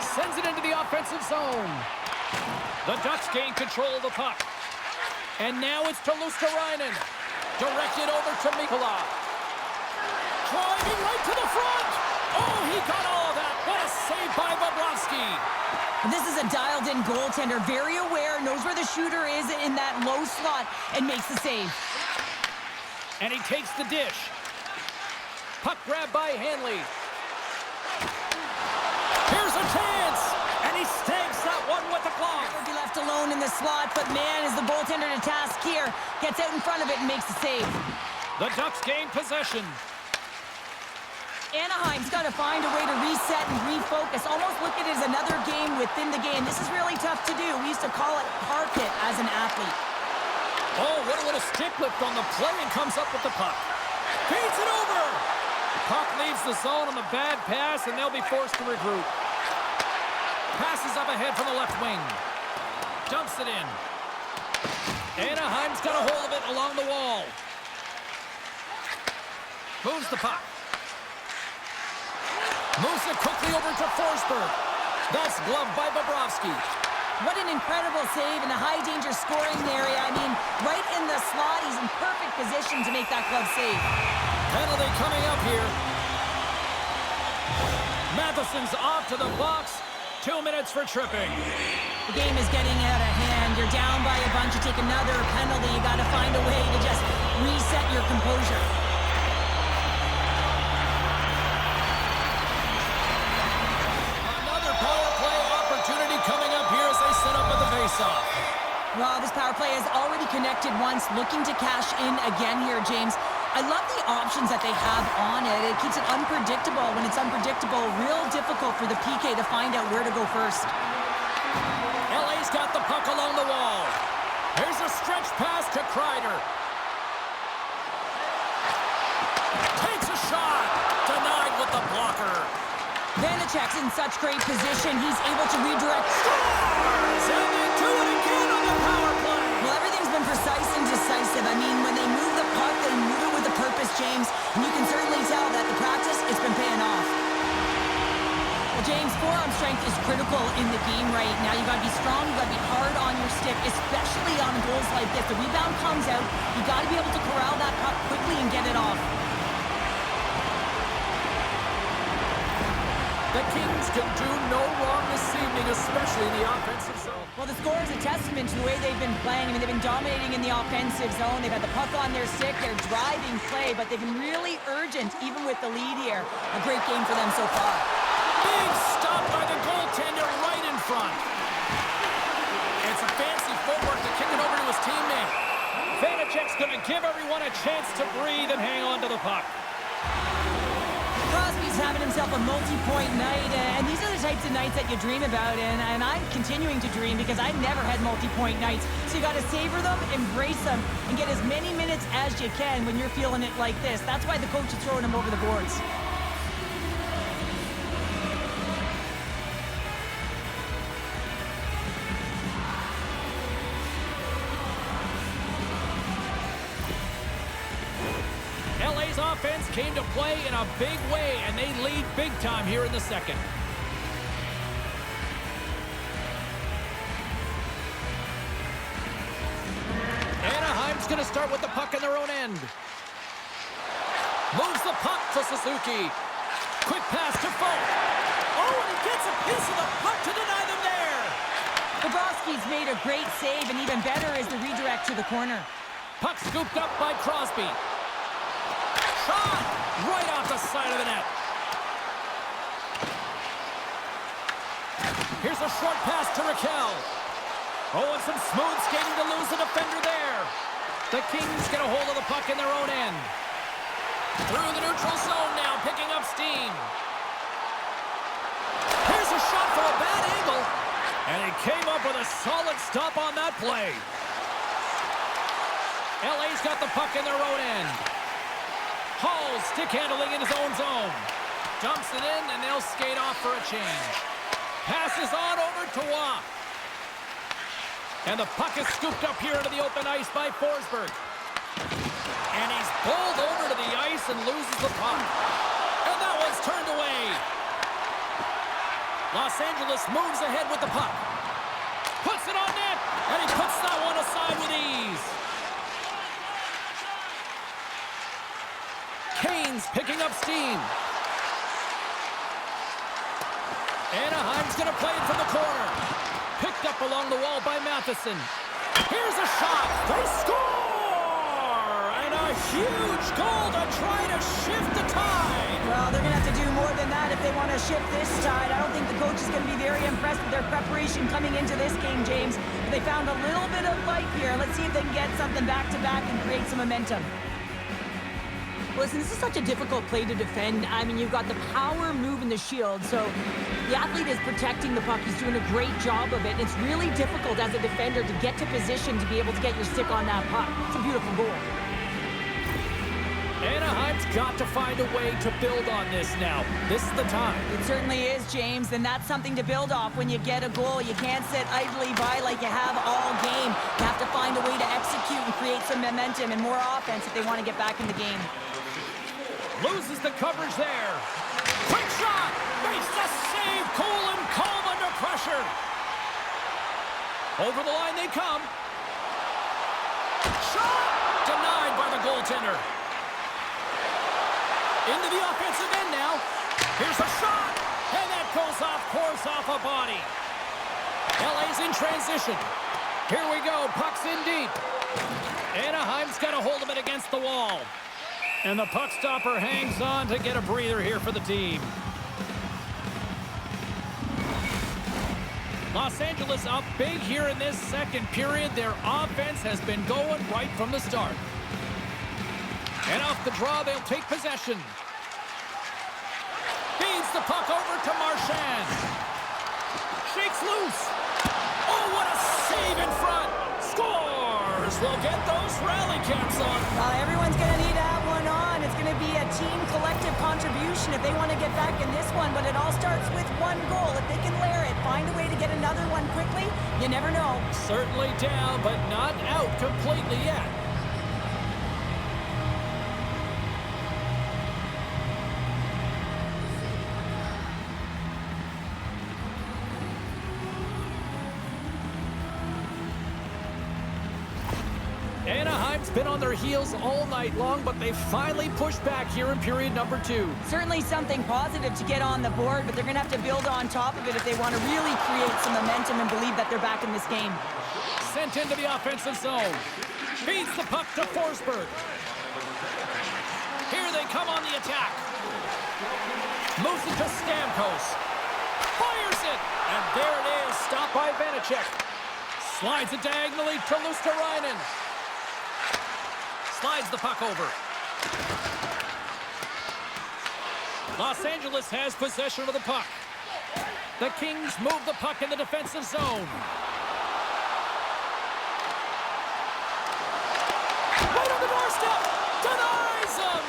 A: Sends it into the offensive zone. The Ducks gain control of the puck. And now it's to Luosterainen. Directed over to Mikola. Driving right to the front. Oh, he got all of that. What a save by Bobrovsky.
B: This is a dialed-in goaltender. Very aware, knows where the shooter is in that low slot, and makes the save.
A: And he takes the dish. Puck grab by Hanley. Here's a chance. And he stamps that one with the glove.
B: He'll be left alone in the slot, but man, is the goaltender to task here. Gets out in front of it and makes the save.
A: The Ducks gain possession.
B: Anaheim's got to find a way to reset and refocus. Almost look at it as another game within the game. This is really tough to do. We used to call it park it as an athlete.
A: Oh, what a little stick lift on the play and comes up with the puck. Feeds it over. Puck leaves the zone on the bad pass, and they'll be forced to regroup. Passes up ahead from the left wing. Dumps it in. Anaheim's got a hold of it along the wall. Moves the puck. Moves it quickly over to Forsberg. That's gloved by Bobrovsky.
B: What an incredible save in a high-danger scoring area. I mean, right in the slot, he's in perfect position to make that glove save.
A: Penalty coming up here. Matheson's off to the box. 2 minutes for tripping.
B: The game is getting out of hand. You're down by a bunch of take another penalty, you got to find a way to just reset your composure.
A: Another power play opportunity coming up here as they set up at the faceoff.
B: Well, this power play has already connected once, looking to cash in again here, James. I love the options that they have on it. It keeps it unpredictable. When it's unpredictable, real difficult for the PK to find out where to go first.
A: LA's got the puck along the wall. Here's a stretch pass to Kreider. Takes a shot. Denied with the blocker.
B: Vanacek's in such great position. He's able to redirect.
A: Scores! And they do it again on the power play.
B: Well, everything's been precise and decisive. I mean, when they move the puck, they move it with a purpose, James. And you can certainly tell that the practice, it's been paying off. Well, James, forearm strength is critical in the game right now. You got to be strong, you got to be hard on your stick, especially on goals like this. The rebound comes out, you got to be able to corral that puck quickly and get it off.
A: The Kings can do no wrong this evening, especially in the offensive zone.
B: Well, the score is a testament to the way they've been playing. I mean, they've been dominating in the offensive zone. They've had the puck on their stick. They're driving play, but they've been really urgent, even with the lead here. A great game for them so far.
A: Big stop by the goaltender right in front. It's a fancy footwork to kick it over to his teammate. Vanacek's going to give everyone a chance to breathe and hang on to the puck.
B: Crosby's having himself a multi-point night, and these are the types of nights that you dream about, and I'm continuing to dream because I never had multi-point nights. So you got to savor them, embrace them, and get as many minutes as you can when you're feeling it like this. That's why the coach is throwing him over the boards.
A: LA's offense came to play in a big way, and they lead big time here in the second. Anaheim's going to start with the puck in their own end. Moves the puck to Suzuki. Quick pass to Folk. Oh, and he gets a piece of the puck to deny them there.
B: Bobrovsky's made a great save, and even better is the redirect to the corner.
A: Puck scooped up by Crosby. Shot right off the side of the net. Here's a short pass to Raquel. Oh, and some smooth skating to lose the defender there. The Kings get a hold of the puck in their own end. Through the neutral zone now, picking up steam. Here's a shot from a bad angle. And he came up with a solid stop on that play. LA's got the puck in their own end. Hall stick handling in his own zone. Dumps it in, and they'll skate off for a change. Passes on over to Waugh. And the puck is scooped up here into the open ice by Forsberg. And he's bowled over to the ice and loses the puck. And that one's turned away. Los Angeles moves ahead with the puck. Puts it on net, and he puts that one aside with ease. Kane's picking up steam. Anaheim's going to play it from the corner. Picked up along the wall by Matheson. Here's a shot. They score! And a huge goal to try to shift the tide.
B: Well, they're going to have to do more than that if they want to shift this tide. I don't think the coach is going to be very impressed with their preparation coming into this game, James. But they found a little bit of life here. Let's see if they can get something back-to-back and create some momentum. Listen, this is such a difficult play to defend. I mean, you've got the power move in the shield, so the athlete is protecting the puck. He's doing a great job of it. It's really difficult as a defender to get to position to be able to get your stick on that puck. It's a beautiful goal.
A: Anaheim's got to find a way to build on this now. This is the time.
B: It certainly is, James, and that's something to build off when you get a goal. You can't sit idly by like you have all game. You have to find a way to execute and create some momentum and more offense if they want to get back in the game.
A: Loses the coverage there. Quick shot! Makes the save! Cool and calm under pressure. Over the line they come. Shot! Denied by the goaltender. Into the offensive end now. Here's a shot! And that goes off course off a body. LA's in transition. Here we go. Puck's in deep. Anaheim's got a hold of it against the wall. And the puck stopper hangs on to get a breather here for the team. Los Angeles up big here in this second period. Their offense has been going right from the start. And off the draw, they'll take possession. Feeds the puck over to Marchand. Shakes loose. Oh, what a save in front. Scores. We'll get those rally caps on.
B: Everyone's going to need to have one on. It's going to be a team collective contribution if they want to get back in this one. But it all starts with one goal. If they can layer it, find a way to get another one quickly, you never know.
A: Certainly down, but not out completely yet. Anaheim's been on their heels all night long, but they finally pushed back here in period number 2.
B: Certainly something positive to get on the board, but they're going to have to build on top of it if they want to really create some momentum and believe that they're back in this game.
A: Sent into the offensive zone. Feeds the puck to Forsberg. Here they come on the attack. Moves it to Stamkos. Fires it! And there it is, stopped by Vanacek. Slides it diagonally to Luosterainen. Slides the puck over. Los Angeles has possession of the puck. The Kings move the puck in the defensive zone. Right on the doorstep! Denies him!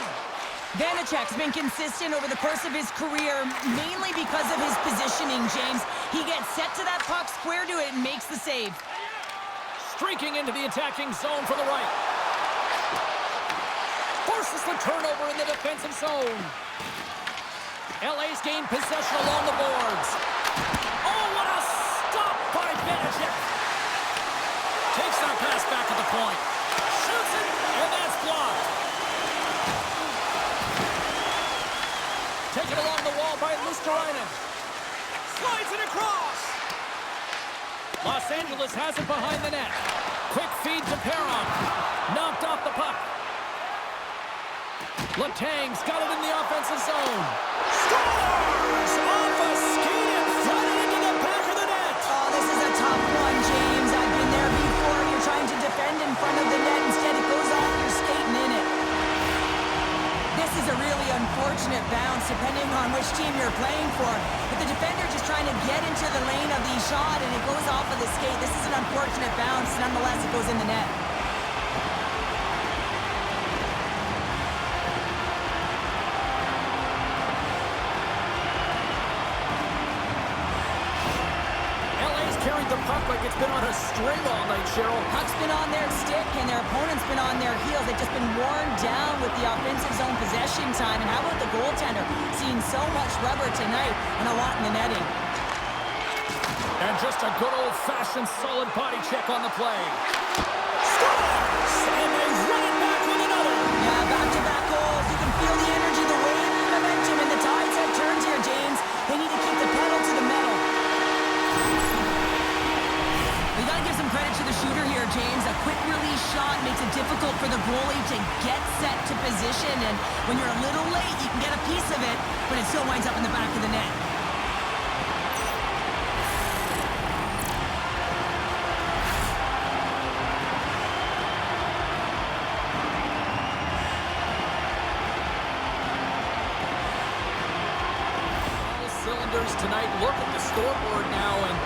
B: Vanacek's been consistent over the course of his career, mainly because of his positioning, James. He gets set to that puck, square to it, and makes the save.
A: Streaking into the attacking zone for the right. Forces the turnover in the defensive zone. LA's gained possession along the boards. Oh, what a stop by Vanacek. Takes that pass back at the point. Shoots it, and that's blocked. Taken along the wall by Luosterainen. Slides it across. Los Angeles has it behind the net. Quick feed to Perron. Knocked off the puck. Letang's got it in the offensive zone. Scores! Off a skate and flooded into the back of the net.
B: Oh, this is a tough one, James. I've been there before. You're trying to defend in front of the net. Instead, it goes off. You're skating in it. This is a really unfortunate bounce, depending on which team you're playing for. But the defender just trying to get into the lane of the shot, and it goes off of the skate. This is an unfortunate bounce. Nonetheless, it goes in the net.
A: Carried the puck like it's been on a string all night, Cheryl.
B: Puck's been on their stick, and their opponent's been on their heels. They've just been worn down with the offensive zone possession time. And how about the goaltender? Seeing so much rubber tonight and a lot in the netting.
A: And just a good old-fashioned solid body check on the play. Scores! And they run it back with another.
B: Yeah, back-to-back goals. You can feel the energy, the wave, the momentum, and the tides have turned here, James. They need to keep the pedal to the metal. We got to give some credit to the shooter here, James. A quick release shot makes it difficult for the goalie to get set to position. And when you're a little late, you can get a piece of it, but it still winds up in the back of the net.
A: All cylinders tonight. Look at the scoreboard now, and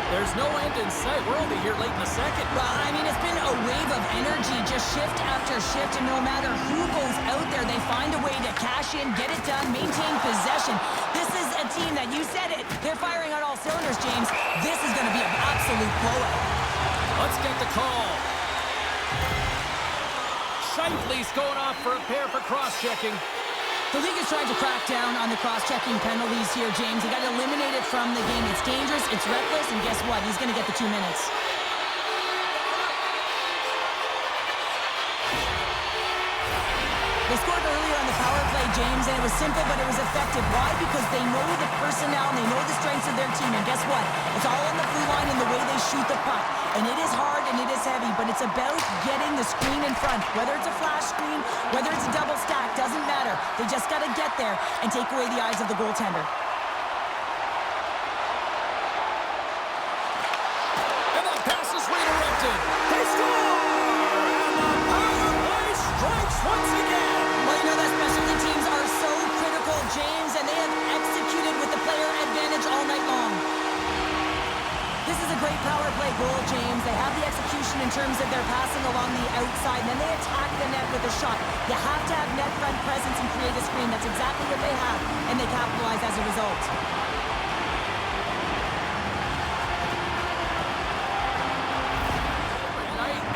A: there's no end in sight. We're only here late in the second.
B: Well, I mean, it's been a wave of energy, just shift after shift, and no matter who goes out there, they find a way to cash in, get it done, maintain possession. This is a team that, you said it, they're firing on all cylinders, James. This is going to be an absolute blowout.
A: Let's get the call. Scheifele's going off for a pair for cross-checking.
B: The league is trying to crack down on the cross-checking penalties here, James. They got to eliminate it from the game. It's dangerous, it's reckless, and guess what? He's going to get the 2 minutes. They scored earlier on the power play, James, and it was simple, but it was effective. Why? Because they know the personnel, and they know the strengths of their team, and guess what? It's all on the blue line and the way they shoot the puck. And it is hard and it is heavy, but it's about getting the screen in front. Whether it's a flash screen, whether it's a double stack, doesn't matter. They just got to get there and take away the eyes of the goaltender.
A: And the pass is redirected. They score! And the power play strikes once again.
B: Well, you know that specialty teams are so critical, James, and they have executed with the player advantage all night long. This is a great power play goal, James. They have the execution in terms of their passing along the outside, and then they attack the net with a shot. You have to have net front presence and create a screen. That's exactly what they have, and they capitalize as a result.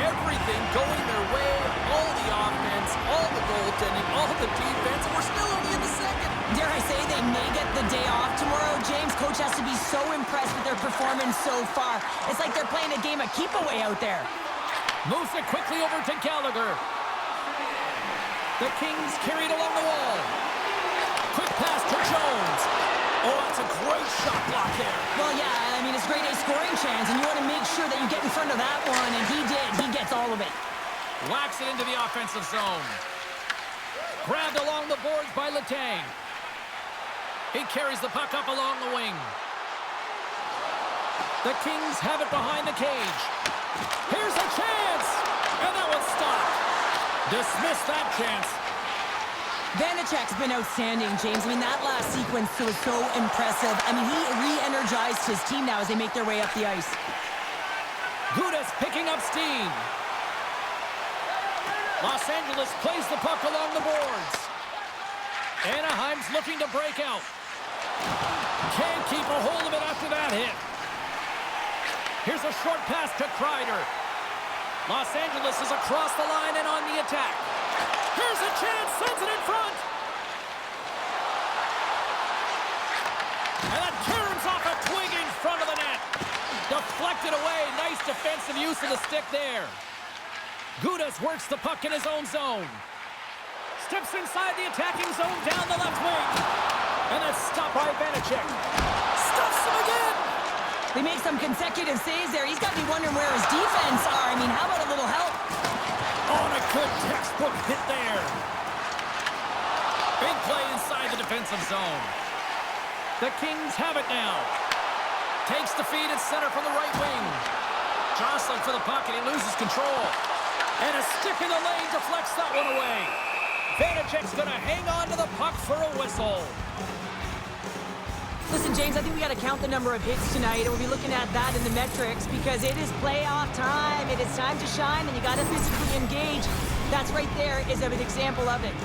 A: Everything going their way, all the offense, all the goaltending, all the defense, and we're still only in the second.
B: Dare I say they may get the day off tomorrow, James? Coach has to be so impressed with their performance so far. It's like they're playing a game of keep-away out there.
A: Moves it quickly over to Gallagher. The Kings carried along the wall. Quick pass to Jones. Oh, that's a great shot block there.
B: Well, yeah, I mean, it's grade A scoring chance, and you want to make sure that you get in front of that one, and he did. He gets all of it.
A: Whacks it into the offensive zone. Grabbed along the boards by Letang. He carries the puck up along the wing. The Kings have it behind the cage. Here's a chance! And that one's stopped. Dismiss that chance.
B: Vanacek's been outstanding, James. I mean, that last sequence was so impressive. I mean, he re-energized his team now as they make their way up the ice.
A: Gudas picking up steam. Los Angeles plays the puck along the boards. Anaheim's looking to break out. Can't keep a hold of it after that hit. Here's a short pass to Kreider. Los Angeles is across the line and on the attack. Here's a chance, sends it in front. And that caroms off a twig in front of the net. Deflected away, nice defensive use of the stick there. Gudas works the puck in his own zone. Steps inside the attacking zone down the left wing. And that's stopped by Vanacek. Stuffs him again.
B: They make some consecutive saves there. He's got to be wondering where his defense are. I mean, how about a little help?
A: On a good textbook hit there. Big play inside the defensive zone. The Kings have it now. Takes the feed at center from the right wing. Jostling for the puck and he loses control. And a stick in the lane deflects that one away. Vanacek's going to hang on to the puck for a whistle.
B: Listen, James, I think we got to count the number of hits tonight, and we'll be looking at that in the metrics because it is playoff time. It is time to shine, and you got to physically engage. That's right there is an example of it.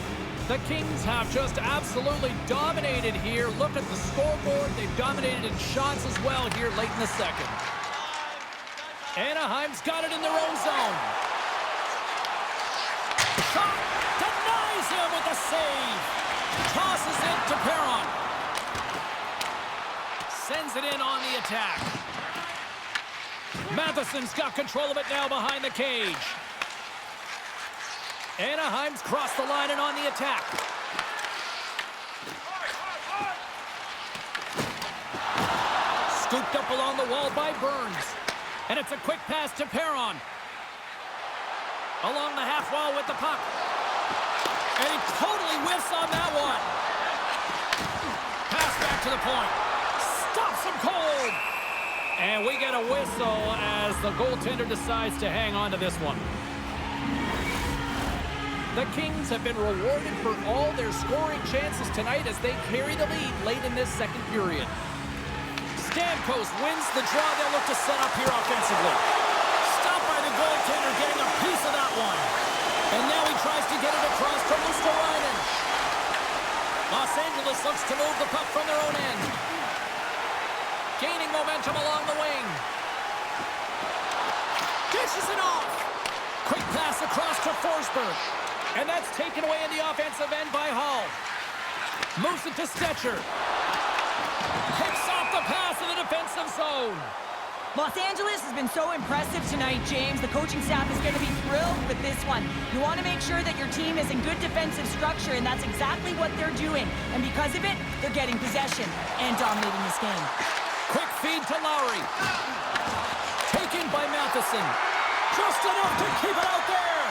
A: The Kings have just absolutely dominated here. Look at the scoreboard. They've dominated in shots as well here late in the second. Anaheim's got it in their own zone. Shot denies him with a save. Tosses it to Perron. Sends it in on the attack. Matheson's got control of it now behind the cage. Anaheim's crossed the line and on the attack. Scooped up along the wall by Burns. And it's a quick pass to Perron. Along the half wall with the puck. And he totally whiffs on that one. Pass back to the point. Stops him cold. And we get a whistle as the goaltender decides to hang on to this one. The Kings have been rewarded for all their scoring chances tonight as they carry the lead late in this second period. Stamkos wins the draw they'll look to set up here offensively. Stopped by the goaltender getting a piece of that one. And now he tries to get it across to Mustarainen. Los Angeles looks to move the puck from their own end. Gaining momentum along the wing. Dishes it off. Quick pass across to Forsberg. And that's taken away in the offensive end by Hall. Moves it to Stetcher. Picks off the pass in the defensive zone.
B: Los Angeles has been so impressive tonight, James. The coaching staff is going to be thrilled with this one. You want to make sure that your team is in good defensive structure, and that's exactly what they're doing. And because of it, they're getting possession and dominating this game.
A: Quick feed to Lowry. Taken by Matthews. Matheson. Just enough to keep it out there.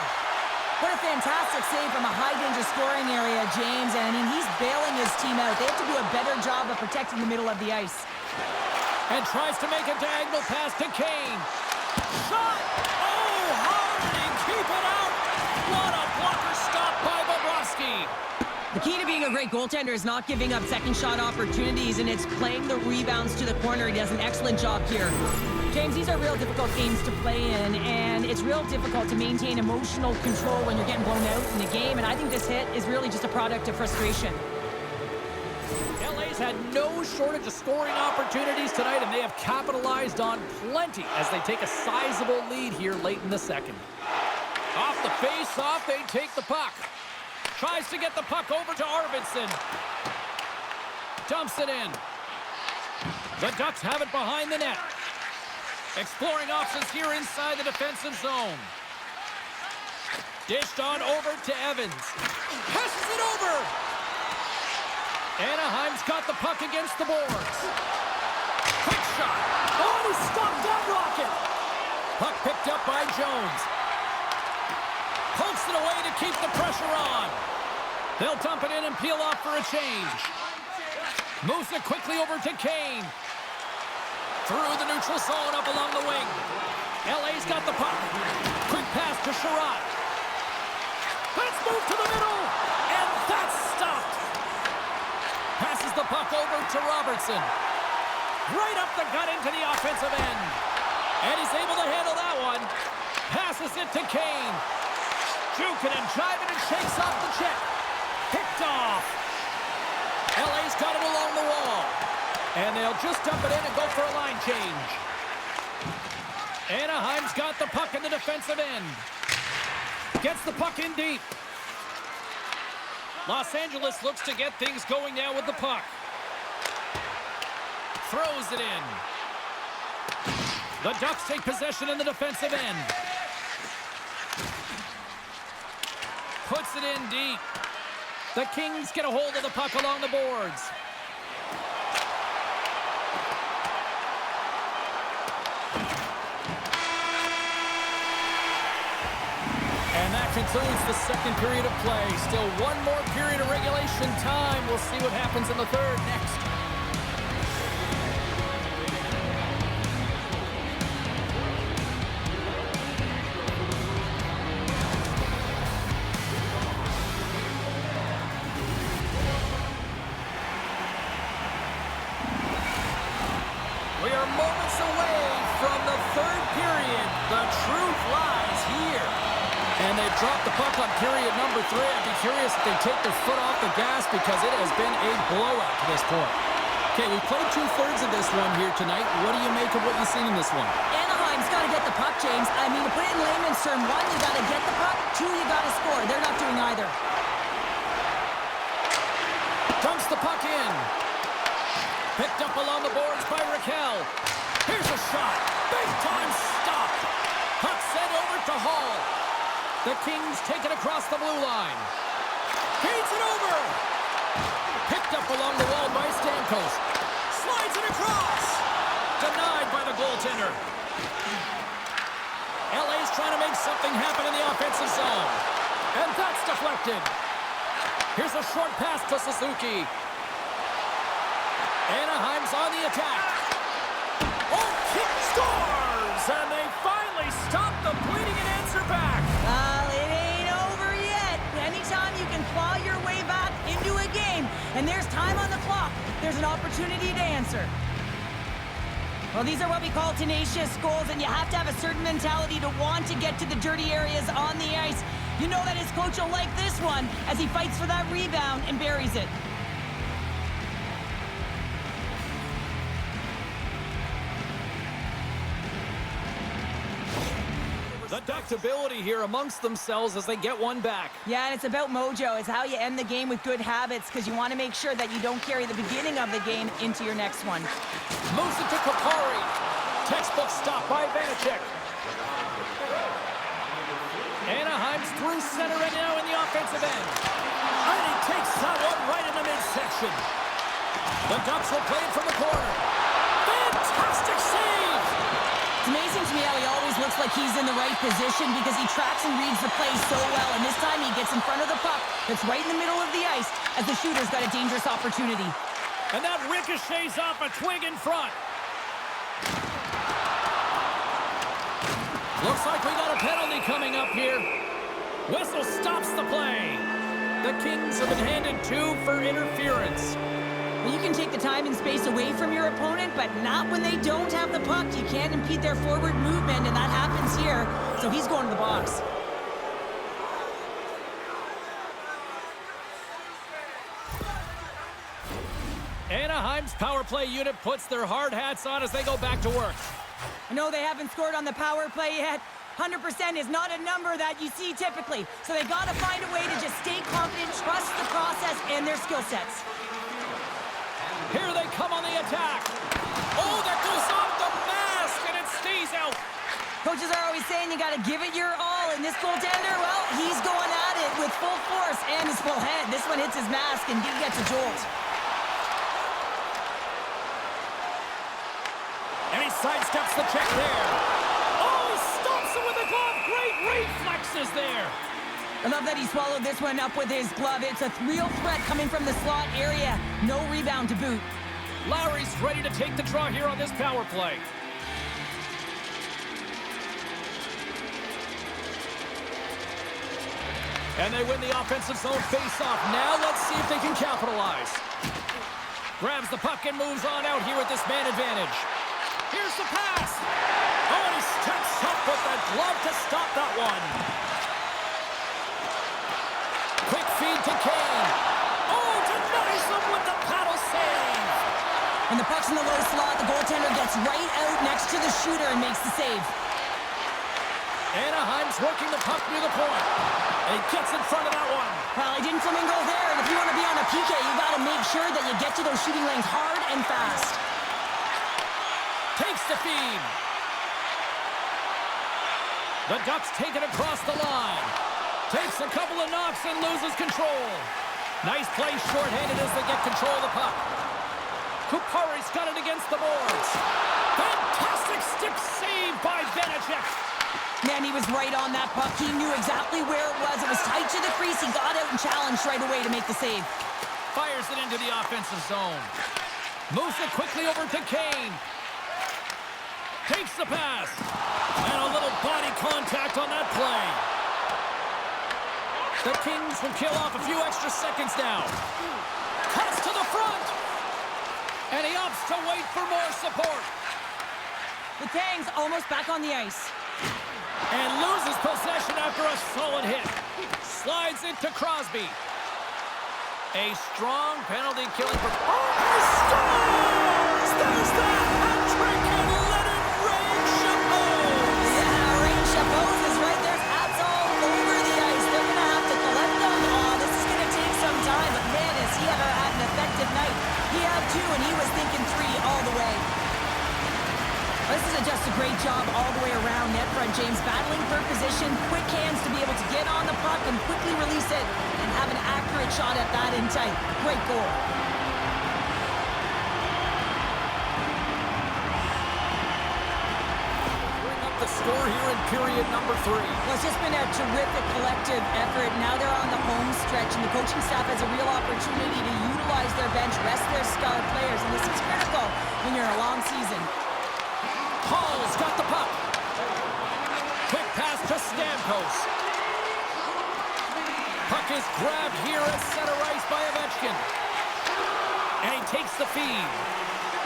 B: What a fantastic save from a high-danger scoring area, James. And, I mean, he's bailing his team out. They have to do a better job of protecting the middle of the ice.
A: And tries to make a diagonal pass to Kane. Shot! Oh, hard, and keep it out! What a blocker stop by Bobrovsky.
B: The key to being a great goaltender is not giving up second shot opportunities, and it's playing the rebounds to the corner. He does an excellent job here. James, these are real difficult games to play in, and it's real difficult to maintain emotional control when you're getting blown out in the game, and I think this hit is really just a product of frustration.
A: LA's had no shortage of scoring opportunities tonight, and they have capitalized on plenty as they take a sizable lead here late in the second. Off the face-off, they take the puck. Tries to get the puck over to Arvidsson. Dumps it in. The Ducks have it behind the net. Exploring options here inside the defensive zone. Dished on over to Evans. Passes it over. Anaheim's got the puck against the boards. Quick shot. Oh, he stopped that rocket. Puck picked up by Jones. Pokes it away to keep the pressure on. They'll dump it in and peel off for a change. Moves it quickly over to Kane. Through the neutral zone up along the wing. LA's got the puck. Quick pass to Sherratt. Let's move to the middle. And that's stopped. Passes the puck over to Robertson. Right up the gut into the offensive end. And he's able to handle that one. Passes it to Kane. Juking and jiving and shakes off the check. Picked off. LA's got it along the wall. And they'll just dump it in and go for a line change. Anaheim's got the puck in the defensive end. Gets the puck in deep. Los Angeles looks to get things going now with the puck. Throws it in. The Ducks take possession in the defensive end. Puts it in deep. The Kings get a hold of the puck along the boards. And that concludes the second period of play. Still one more period of regulation time. We'll see what happens in the third next. We are moments away from the third period. The truth lies here. And they've dropped the puck on period number 3. I'd be curious if they take their foot off the gas because it has been a blowout to this point. Okay, we've played 2/3 of this one here tonight. What do you make of what you've seen in this one?
B: Anaheim's got to get the puck, James. I mean, to put it in layman's term, 1, you got to get the puck. 2, you got to score. They're not doing either.
A: Dumps the puck in. Picked up along the boards by Raquel. Here's a shot. Big time stop. Puck sent over to Hall. The Kings take it across the blue line. Feeds it over. Picked up along the wall by Stamkos. Slides it across. Denied by the goaltender. LA's trying to make something happen in the offensive zone. And that's deflected. Here's a short pass to Suzuki. Anaheim's on the attack. Oh, kick scores! And they finally stop the bleeding and answer back.
B: Well, it ain't over yet. Anytime you can claw your way back into a game, and there's time on the clock, there's an opportunity to answer. Well, these are what we call tenacious goals, and you have to have a certain mentality to want to get to the dirty areas on the ice. You know that his coach will like this one as he fights for that rebound and buries it.
A: The adaptability here amongst themselves as they get one back.
B: Yeah, and it's about mojo. It's how you end the game with good habits because you want to make sure that you don't carry the beginning of the game into your next one.
A: Moves it to Kopari. Textbook stop by Vanacek. Anaheim's through center and now in the offensive end. And he takes that one right in the midsection. The Ducks will play it from the corner. Fantastic save!
B: It's amazing to me how he always looks like he's in the right position because he tracks and reads the play so well. And this time he gets in front of the puck that's right in the middle of the ice as the shooter's got a dangerous opportunity.
A: And that ricochets off a twig in front. Looks like we got a penalty coming up here. Whistle stops the play. The Kings have been handed 2 for interference.
B: Well, you can take the time and space away from your opponent, but not when they don't have the puck. You can't impede their forward movement, and that happens here. So he's going to the box.
A: Anaheim's power play unit puts their hard hats on as they go back to work.
B: I know they haven't scored on the power play yet. 100% is not a number that you see typically. So they got to find a way to just stay confident, trust the process and their skill sets.
A: Here they come on the attack. Oh, that goes off the mask, and it stays out.
B: Coaches are always saying you got to give it your all. And this goaltender, well, he's going at it with full force and his full head. This one hits his mask, and he gets a jolt.
A: And he sidesteps the check there. Oh, he stops it with a glove. Great reflexes there.
B: I love that he swallowed this one up with his glove. It's a real threat coming from the slot area. No rebound to boot.
A: Lowry's ready to take the draw here on this power play. And they win the offensive zone face-off. Now let's see if they can capitalize. Grabs the puck and moves on out here with this man advantage. Here's the pass. Oh, and he steps up with that glove to stop that one. Quick feed to Kane. Oh, denies him with the paddle save.
B: And the puck's in the low slot. The goaltender gets right out next to the shooter and makes the save.
A: Anaheim's working the puck near the point. And he gets in front of that one.
B: Well, he didn't flamingo there. And if you want to be on a PK, you got to make sure that you get to those shooting lanes hard and fast.
A: Takes the feed. The Ducks take it across the line. Takes a couple of knocks and loses control. Nice play shorthanded as they get control of the puck. Kupari's got it against the boards. Fantastic stick save by Vanacek.
B: Man, he was right on that puck. He knew exactly where it was. It was tight to the crease. He got out and challenged right away to make the save.
A: Fires it into the offensive zone. Moves it quickly over to Kane. Takes the pass. And a little body contact on that play. The Kings will kill off a few extra seconds now. Cuts to the front. And he opts to wait for more support.
B: The Kangs almost back on the ice.
A: And loses possession after a solid hit. Slides it to Crosby. A strong penalty killing for... Oh, he scores! There's the hat-trick and let it rain Chapeau!
B: Yeah, Rain Chapeau is right there. Hats all over the ice. They're going to have to collect them. Oh, this is going to take some time. But man, has he ever had an effective night. He had 2, and he was thinking 3 all the way. This is just a great job all the way around net front. James battling for position, quick hands to be able to get on the puck and quickly release it and have an accurate shot at that in tight. Great goal.
A: Bring up the score here in period number 3.
B: Well, it's just been a terrific collective effort. Now they're on the home stretch, and the coaching staff has a real opportunity to utilize their bench, rest their star players, and this is critical when you're in a long season.
A: Hall's got the puck. Quick pass to Stamkos. Puck is grabbed here at center ice by Ovechkin. And he takes the feed.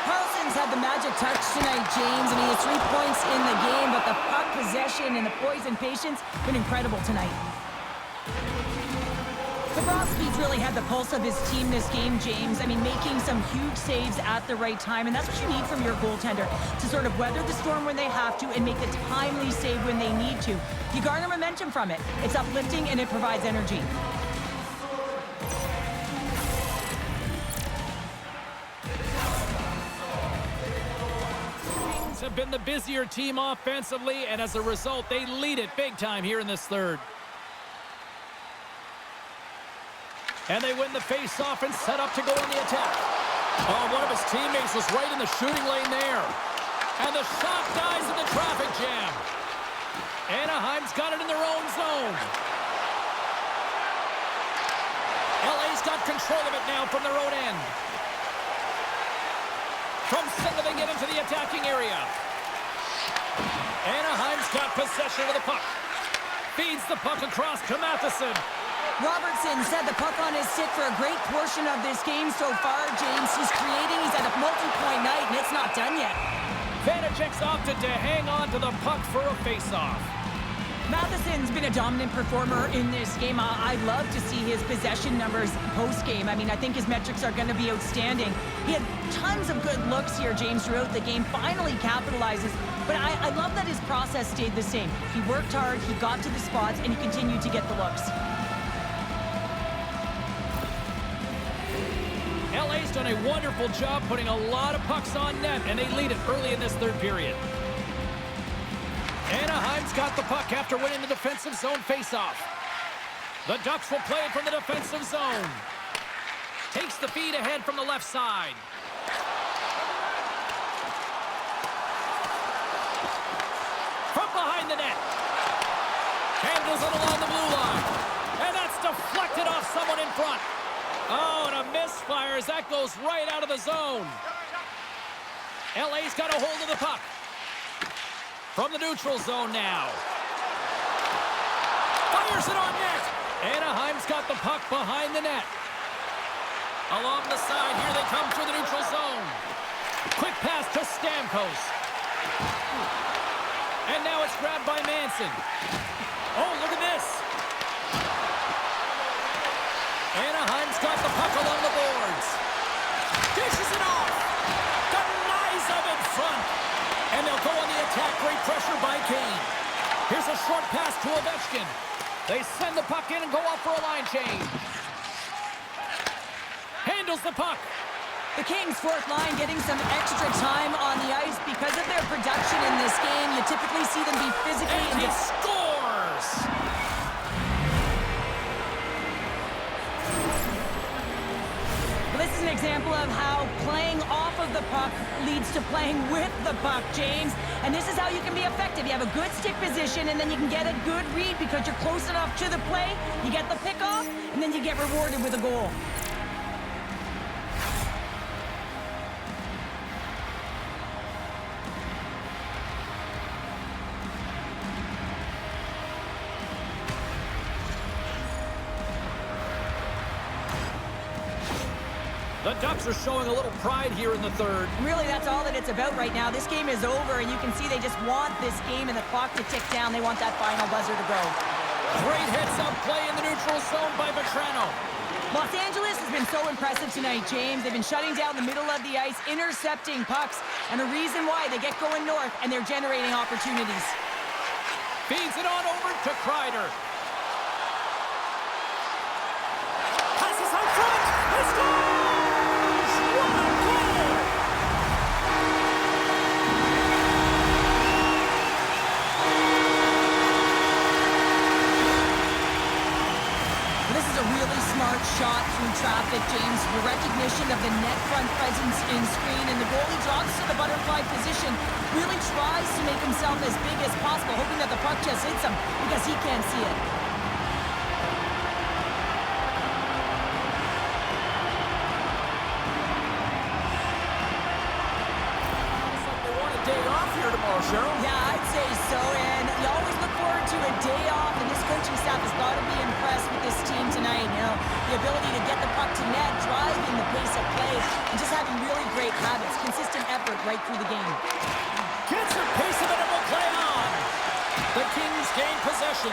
B: Carlson's had the magic touch tonight, James. I mean, it's 3 points in the game, but the puck possession and the poise and patience been incredible tonight. Bobrovsky's really had the pulse of his team this game, James. I mean, making some huge saves at the right time, and that's what you need from your goaltender, to sort of weather the storm when they have to and make a timely save when they need to. You garner momentum from it. It's uplifting, and it provides energy.
A: Kings have been the busier team offensively, and as a result, they lead it big time here in this third. And they win the face-off and set up to go on the attack. Oh, one of his teammates was right in the shooting lane there. And the shot dies in the traffic jam. Anaheim's got it in their own zone. LA's got control of it now from their own end. From center they get into the attacking area. Anaheim's got possession of the puck. Feeds the puck across to Matheson.
B: Robertson said the puck on his stick for a great portion of this game so far, James. He's creating, he's at a multi-point night, and it's not done yet.
A: Vanacek's opted to hang on to the puck for a face-off.
B: Matheson's been a dominant performer in this game. I'd love to see his possession numbers post-game. I mean, I think his metrics are going to be outstanding. He had tons of good looks here, James, throughout the game. Finally capitalizes. But I love that his process stayed the same. He worked hard, he got to the spots, and he continued to get the looks.
A: LA's done a wonderful job putting a lot of pucks on net, and they lead it early in this third period. Anaheim's got the puck after winning the defensive zone faceoff. The Ducks will play it from the defensive zone. Takes the feed ahead from the left side. From behind the net. Handles it along the blue line. And that's deflected off someone in front. Oh, and a misfire as that goes right out of the zone. LA's got a hold of the puck. From the neutral zone now. Fires it on net. Anaheim's got the puck behind the net. Along the side, here they come through the neutral zone. Quick pass to Stamkos. And now it's grabbed by Manson. Oh, look at this. Anaheim's got the puck along the boards. Dishes it off. Denies him in front. And they'll go on the attack. Great pressure by Kane. Here's a short pass to Ovechkin. They send the puck in and go up for a line change. Handles the puck.
B: The Kings' fourth line getting some extra time on the ice because of their production in this game. You typically see them be physically...
A: And he scores!
B: Well, this is an example of how playing off of the puck leads to playing with the puck, James. And this is how you can be effective. You have a good stick position, and then you can get a good read because you're close enough to the play. You get the pick-off, and then you get rewarded with a goal.
A: The Ducks are showing a little pride here in the third.
B: Really, that's all that it's about right now. This game is over, and you can see they just want this game and the clock to tick down. They want that final buzzer to go.
A: Great heads-up play in the neutral zone by Vetrano.
B: Los Angeles has been so impressive tonight, James. They've been shutting down the middle of the ice, intercepting pucks, and the reason why they get going north, and they're generating opportunities.
A: Feeds it on over to Kreider. Passes out front. He scores!
B: Shot through traffic, James. The recognition of the net front presence in screen, and the goalie drops to the butterfly position. Really tries to make himself as big as possible, hoping that the puck just hits him because he can't see it.
A: Looks like they want a day off here tomorrow, Cheryl.
B: Yeah, I'd say so, and you always look forward to a day off, and this coaching staff has got to be impressed with this team tonight. You know, the ability to get the puck to net, driving the pace of play, and just having really great habits, consistent effort right through the game.
A: Gets a piece of it and will play on. The Kings gain possession.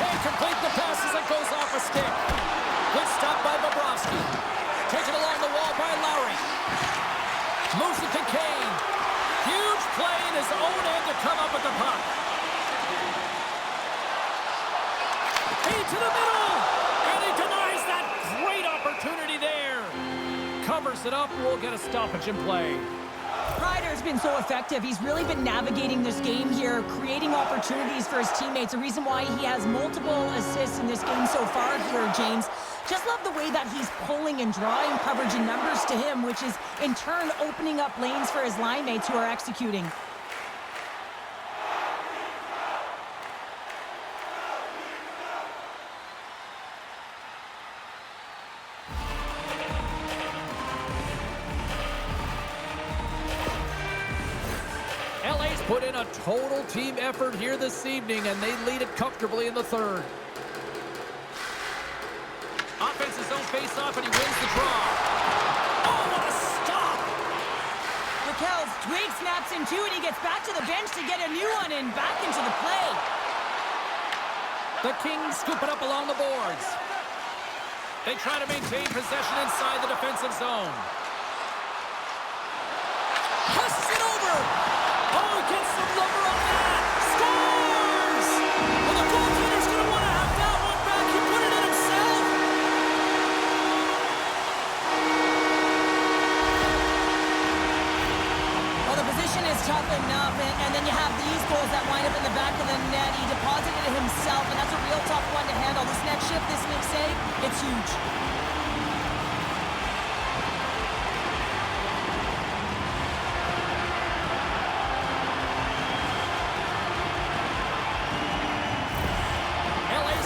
A: Can't complete the pass as it goes off a stick. Good stop by Bobrovsky. Taken along the wall by Lowry. Moves it to Kane. Huge play in his own end to come up with the puck. Feed to the middle. And he denies that great opportunity there. Covers it up. We'll get a stoppage in play.
B: Kreider's been so effective. He's really been navigating this game here, creating opportunities for his teammates. The reason why he has multiple assists in this game so far here, James. Just love the way that he's pulling and drawing coverage and numbers to him, which is in turn opening up lanes for his line mates who are executing.
A: LA's put in a total team effort here this evening, and they lead it comfortably in the third. Offensive zone face-off, and he wins the draw. Oh, what a stop!
B: Raquel's twig snaps in two, and he gets back to the bench to get a new one and back into the play.
A: The Kings scoop it up along the boards. They try to maintain possession inside the defensive zone. Passes it over! Oh, he gets some lumber on that! Scores! Well, the goaltender's going to want to have that one back. He put it in himself.
B: Well, the position is tough enough, and then you have these goals that wind up in the back of the net. He deposited it himself, and that's a real tough one to handle. This next shift, this next save, it's huge.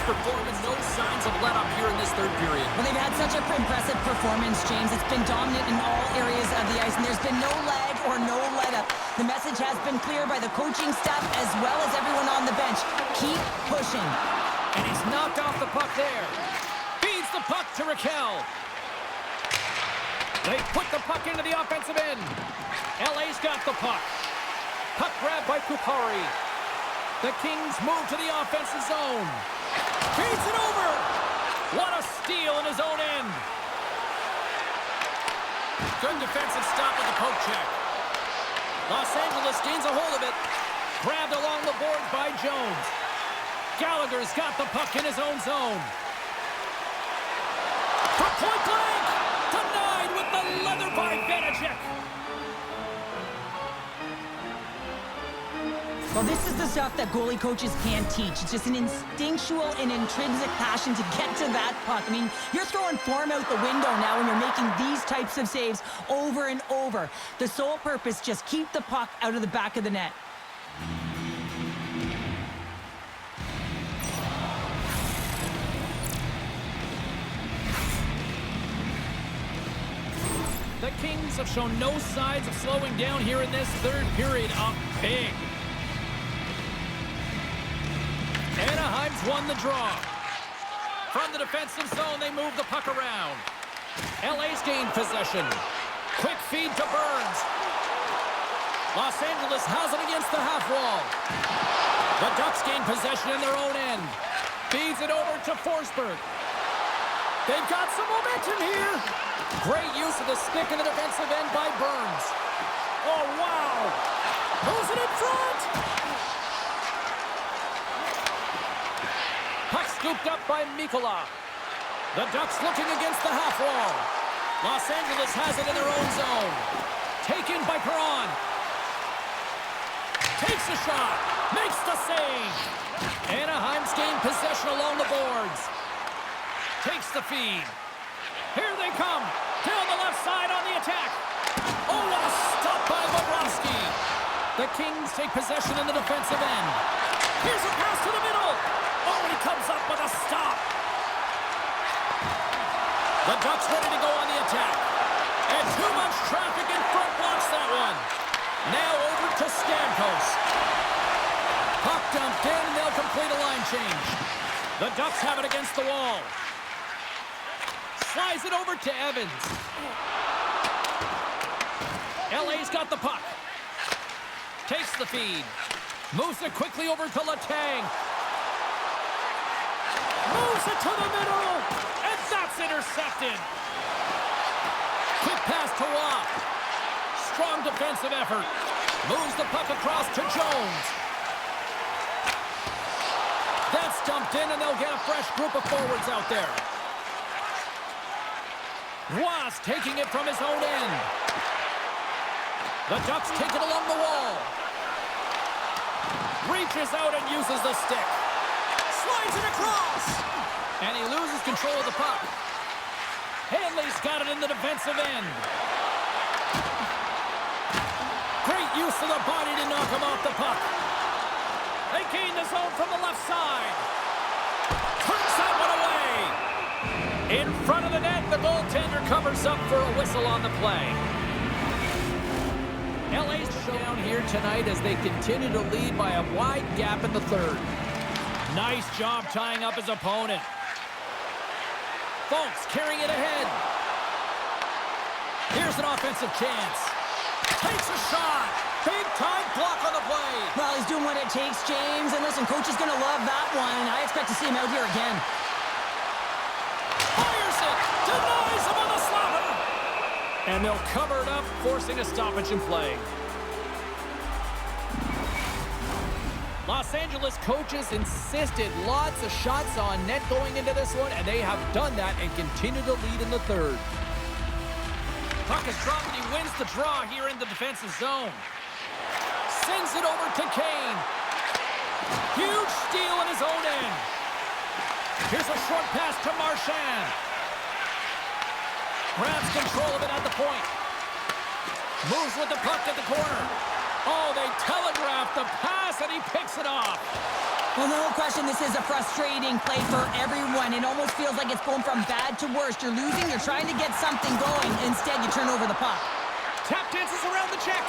A: Performance, no signs of let up here in this third period.
B: Well, they've had such an impressive performance, James. It's been dominant in all areas of the ice, and there's been no lag or no let up. The message has been clear by the coaching staff as well as everyone on the bench. Keep pushing.
A: And he's knocked off the puck there. Feeds the puck to Raquel. They put the puck into the offensive end. LA's got the puck. Puck grab by Kupari. The Kings move to the offensive zone. Feeds it over. What a steal in his own end. Good defensive stop with the poke check. Los Angeles gains a hold of it. Grabbed along the boards by Jones. Gallagher's got the puck in his own zone. From point blank. Denied with the leather by Vanacek.
B: Well, this is the stuff that goalie coaches can't teach. It's just an instinctual and intrinsic passion to get to that puck. I mean, you're throwing form out the window now when you're making these types of saves over and over. The sole purpose, just keep the puck out of the back of the net.
A: The Kings have shown no signs of slowing down here in this third period. Up big. Anaheim's won the draw. From the defensive zone, they move the puck around. LA's gained possession. Quick feed to Burns. Los Angeles has it against the half wall. The Ducks gain possession in their own end. Feeds it over to Forsberg. They've got some momentum here. Great use of the stick in the defensive end by Burns. Oh, wow. Moves it in front. Puck scooped up by Mikkola. The Ducks looking against the half wall. Los Angeles has it in their own zone. Taken by Perron. Takes a shot. Makes the save. Anaheim's gained possession along the boards. Takes the feed. Here they come. Down the left side on the attack. Oh, what a stop by Bobrovsky. The Kings take possession in the defensive end. Here's a pass to the middle. Oh, and he comes up with a stop. The Ducks ready to go on the attack. And too much traffic in front blocks that one. Now over to Stamkos. Puck dumped in, and they'll complete a line change. The Ducks have it against the wall. Slides it over to Evans. LA's got the puck. Takes the feed. Moves it quickly over to Letang. Moves it to the middle. And that's intercepted. Quick pass to Watt. Strong defensive effort. Moves the puck across to Jones. That's dumped in, and they'll get a fresh group of forwards out there. Ross taking it from his own end. The Ducks take it along the wall. Reaches out and uses the stick. Slides it across. And he loses control of the puck. Hanley's got it in the defensive end. Great use of the body to knock him off the puck. They gain the zone from the left side. Turns that one away. In front of the net, the goaltender covers up for a whistle on the play. LA's down here tonight as they continue to lead by a wide gap in the third. Nice job tying up his opponent. Folks carrying it ahead. Here's an offensive chance. Takes a shot. Big time block on the play.
B: Well, he's doing what it takes, James. And listen, coach is going to love that one. I expect to see him out here again.
A: Fires it. Denies him on the slapper. And they'll cover it up, forcing a stoppage in play. Los Angeles coaches insisted lots of shots on net going into this one, and they have done that and continue to lead in the third. Puck is dropped, and he wins the draw here in the defensive zone. Sends it over to Kane. Huge steal in his own end. Here's a short pass to Marchand. Grabs control of it at the point. Moves with the puck at the corner. Oh, they telegraphed the pass, and he picks it off.
B: Well, no question, this is a frustrating play for everyone. It almost feels like it's going from bad to worse. You're losing, you're trying to get something going. Instead, you turn over the puck.
A: Tap dances around the check.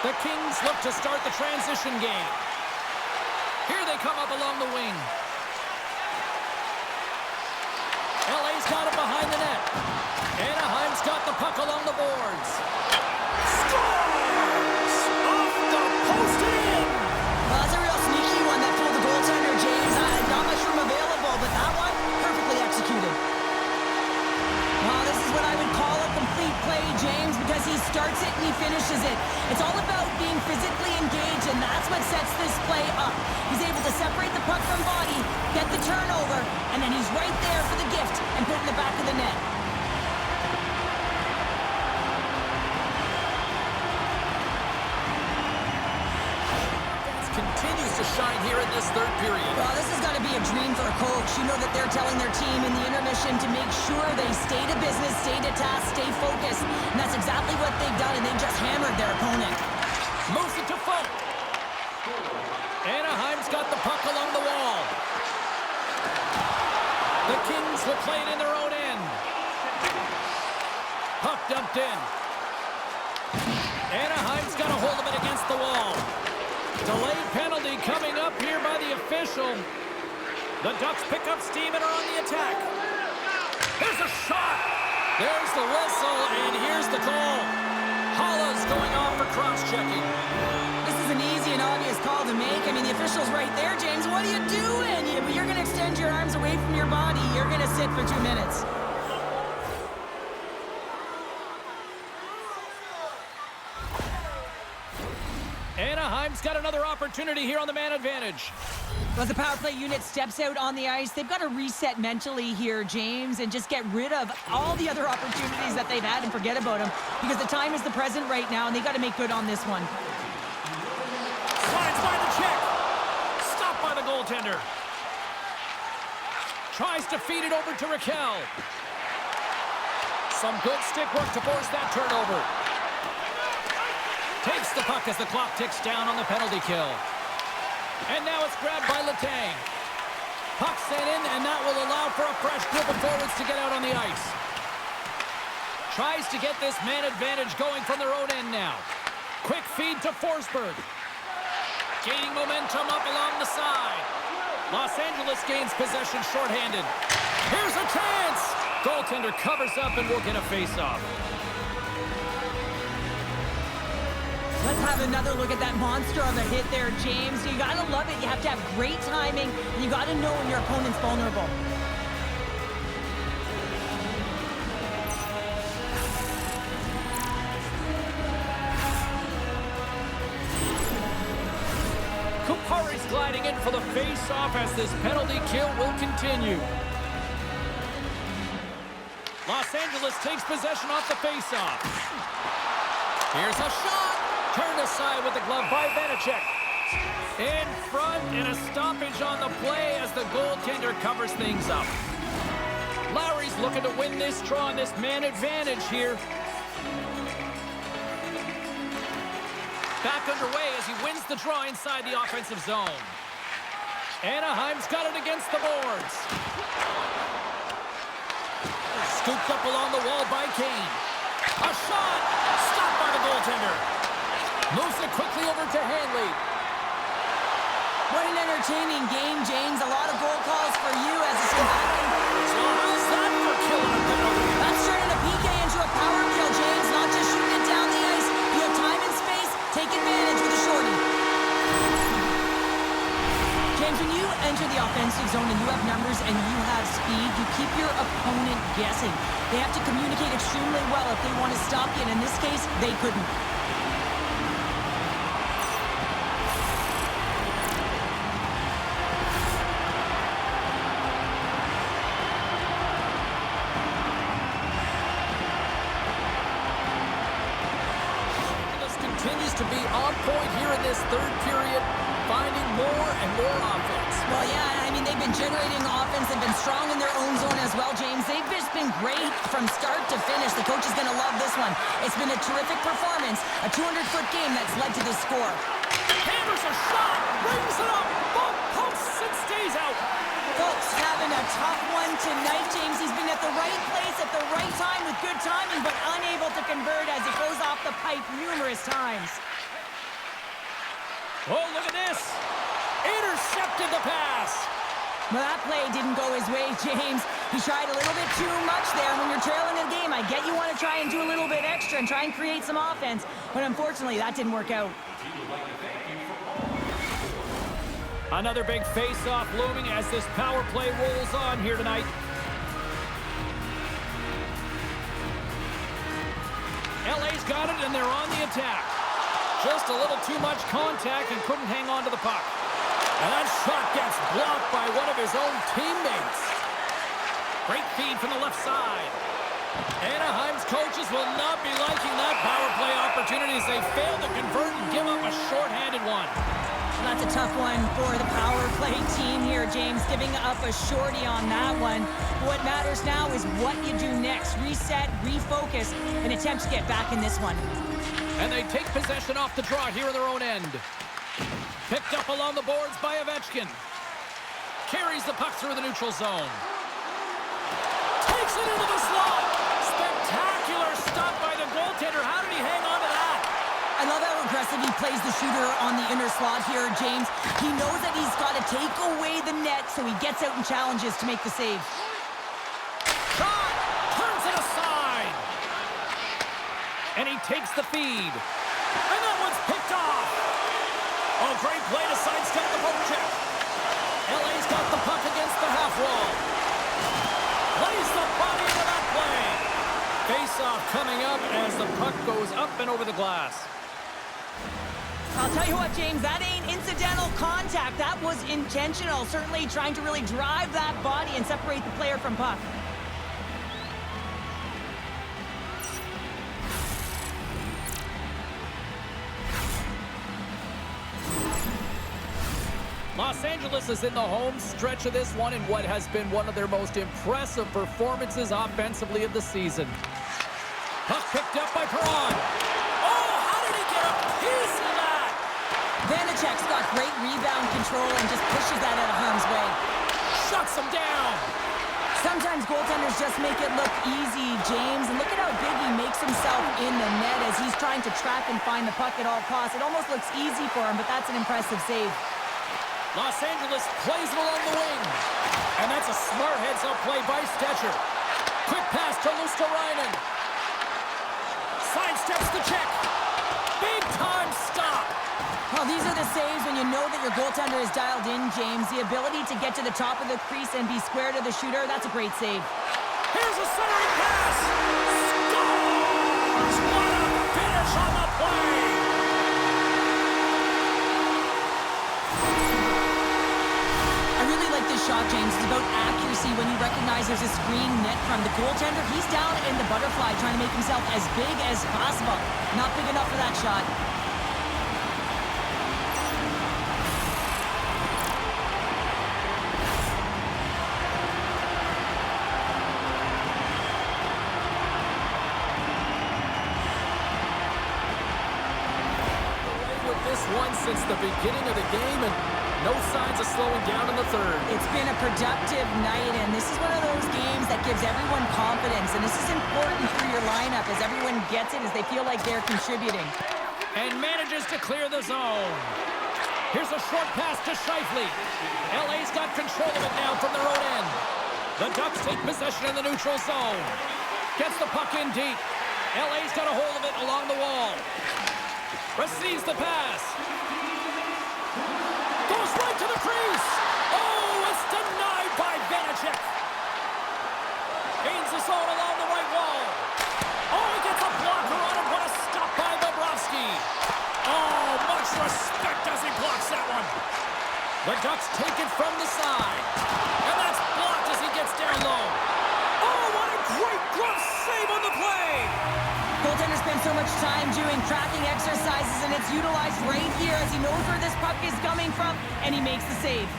A: The Kings look to start the transition game. Here they come up along the wing. LA's got it behind the net. Anaheim's got the puck along the boards. Scores! Off the post in!
B: Well, that's a real sneaky one that pulled the goaltender, James. Not much room available, but that one, perfectly executed. Well, this is what I would call a complete play, James, because he starts it and he finishes it. It's all about being physically engaged, and that's what sets this play up. He's able to separate the puck from body, get the turnover, and then he's right there for the gift and put it in the back of the net.
A: Continues to shine here in this third period.
B: Well, this has got to be a dream for a coach. You know that they're telling their team in the intermission to make sure they stay to business, stay to task, stay focused. And that's exactly what they've done, and they've just hammered their opponent.
A: Moves it to Folk. Anaheim's got the puck along the wall. The Kings will play it in their own end. Puck dumped in. Anaheim's got a hold of it against the wall. Delayed penalty coming up here by the official. The Ducks pick up steam and are on the attack. There's a shot. There's the whistle, and here's the call. Holla's going off for cross-checking.
B: This is an easy and obvious call to make. I mean, the official's right there, James. What are you doing? You're going to extend your arms away from your body. You're going to sit for 2 minutes.
A: Anaheim's got another opportunity here on the man advantage.
B: As the power play unit steps out on the ice, they've got to reset mentally here, James, and just get rid of all the other opportunities that they've had and forget about them, because the time is the present right now, and they got to make good on this one.
A: Slides by the check. Stopped by the goaltender. Tries to feed it over to Raquel. Some good stick work to force that turnover. Takes the puck as the clock ticks down on the penalty kill. And now it's grabbed by Letang. Puck sent in, and that will allow for a fresh group of forwards to get out on the ice. Tries to get this man advantage going from their own end now. Quick feed to Forsberg. Gaining momentum up along the side. Los Angeles gains possession shorthanded. Here's a chance! Goaltender covers up and will get a face-off.
B: Let's have another look at that monster of a hit there, James. You gotta love it. You have to have great timing, and you gotta know when your opponent's vulnerable.
A: Kupari's gliding in for the face-off as this penalty kill will continue. Los Angeles takes possession off the face-off. Here's a shot. Turned aside with the glove by Vanacek. In front, and a stoppage on the play as the goaltender covers things up. Lowry's Bucks looking to win this draw on this man advantage here. Back underway as he wins the draw inside the offensive zone. Anaheim's got it against the boards. Scooped up along the wall by Kane. A shot! Stopped by the goaltender. Moves it quickly over to Hanley.
B: What an entertaining game, James. A lot of goal calls for you as it's come back.
A: So how's that for killing a penalty?
B: That's turning a PK into a power kill, James. Not just shooting it down the ice. You have time and space. Take advantage with a shorty. James, when you enter the offensive zone and you have numbers and you have speed, you keep your opponent guessing. They have to communicate extremely well if they want to stop you, and in this case, they couldn't.
A: Continues to be on point here in this third period, finding more and more offense.
B: Well, yeah, I mean, they've been generating offense. They've been strong in their own zone as well, James. They've just been great from start to finish. The coach is going to love this one. It's been a terrific performance, a 200-foot game that's led to this score.
A: Hammers a shot, brings it up, both posts and stays out.
B: Folks having a tough one tonight, James. He's been at the right place at the right time with good timing, but unable to convert as it goes off the pipe numerous times.
A: Oh, look at this. Intercepted the pass.
B: Well, that play didn't go his way, James. He tried a little bit too much there. When you're trailing a game, I get you want to try and do a little bit extra and try and create some offense, but unfortunately, that didn't work out.
A: Another big face-off looming as this power play rolls on here tonight. LA's got it, and they're on the attack. Just a little too much contact and couldn't hang on to the puck. And that shot gets blocked by one of his own teammates. Great feed from the left side. Anaheim's coaches will not be liking that power play opportunity as they fail to convert and give up a shorthanded one.
B: Well, that's a tough one for the power play team here, James, giving up a shorty on that one. What matters now is what you do next. Reset, refocus, and attempt to get back in this one.
A: And they take possession off the draw here in their own end. Picked up along the boards by Ovechkin. Carries the puck through the neutral zone. Takes it into the slot. Spectacular stop by the goaltender. How did he hang on to that?
B: I love how aggressive he plays the shooter on the inner slot here, James. He knows that he's got to take away the net, so he gets out and challenges to make the save.
A: Shot! Turns it aside! And he takes the feed. And that one's picked off! Oh, great play to sidestep the poke check. LA's got the puck against the half wall. Plays the body into that play. Face-off coming up as the puck goes up and over the glass.
B: I'll tell you what, James, that ain't incidental contact. That was intentional. Certainly trying to really drive that body and separate the player from puck.
A: Los Angeles is in the home stretch of this one in what has been one of their most impressive performances offensively of the season. Puck picked up by Perron. Oh, how did he get a piece of that?
B: Vanacek's got great rebound control and just pushes that out of harm's way.
A: Shuts him down.
B: Sometimes goaltenders just make it look easy, James. And look at how big he makes himself in the net as he's trying to track and find the puck at all costs. It almost looks easy for him, but that's an impressive save.
A: Los Angeles plays him along the wing. And that's a smart heads-up play by Stetcher. Quick pass to Luosterainen. Sidesteps the check. Big-time stop.
B: Well, these are the saves when you know that your goaltender is dialed in, James. The ability to get to the top of the crease and be square to the shooter, that's a great save.
A: Here's a centering pass. Scores! What a finish on the play.
B: Shot, James. It's about accuracy when you recognize there's a screen net from the goaltender. He's down in the butterfly trying to make himself as big as possible. Not big enough for that shot.
A: won since the beginning of the game, and no signs of slowing down in the third.
B: It's been a productive night, and this is one of those games that gives everyone confidence, and this is important for your lineup as everyone gets it, as they feel like they're contributing.
A: And manages to clear the zone. Here's a short pass to Scheifele. LA's got control of it now from their own end. The Ducks take possession in the neutral zone. Gets the puck in deep. LA's got a hold of it along the wall. Receives the pass. Goes right to the crease. Oh, it's denied by Vanacek. Gains the zone along the right wall. Oh, he gets a blocker on it. What a stop by Bobrovsky. Oh, much respect as he blocks that one. The Ducks take it from the side. And that's blocked as he gets down low. Oh, what a great glove save on the play.
B: Goaltender spends so much time doing tracking exercises, and it's utilized right here as he knows where this puck is coming from, and he makes the save.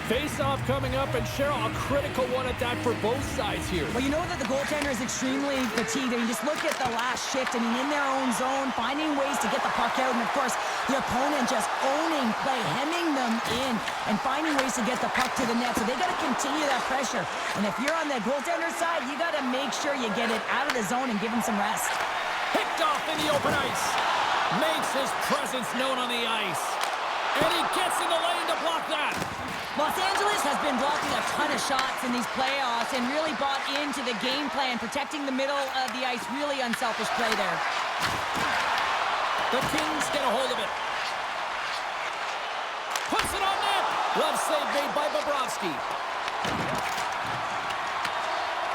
A: Face-off coming up, and Cheryl, a critical one at that for both sides here.
B: Well, you know that the goaltender is extremely fatigued. I mean, just look at the last shift. I mean, in their own zone, finding ways to get the puck out. And, of course, the opponent just owning play, hemming them in, and finding ways to get the puck to the net. So they got to continue that pressure. And if you're on the goaltender side, you got to make sure you get it out of the zone and give him some rest.
A: Picked off in the open ice. Makes his presence known on the ice. And he gets in the lane to block that.
B: Los Angeles has been blocking a ton of shots in these playoffs and really bought into the game plan, protecting the middle of the ice. Really unselfish play there.
A: The Kings get a hold of it. Puts it on net. Glove save made by Bobrovsky.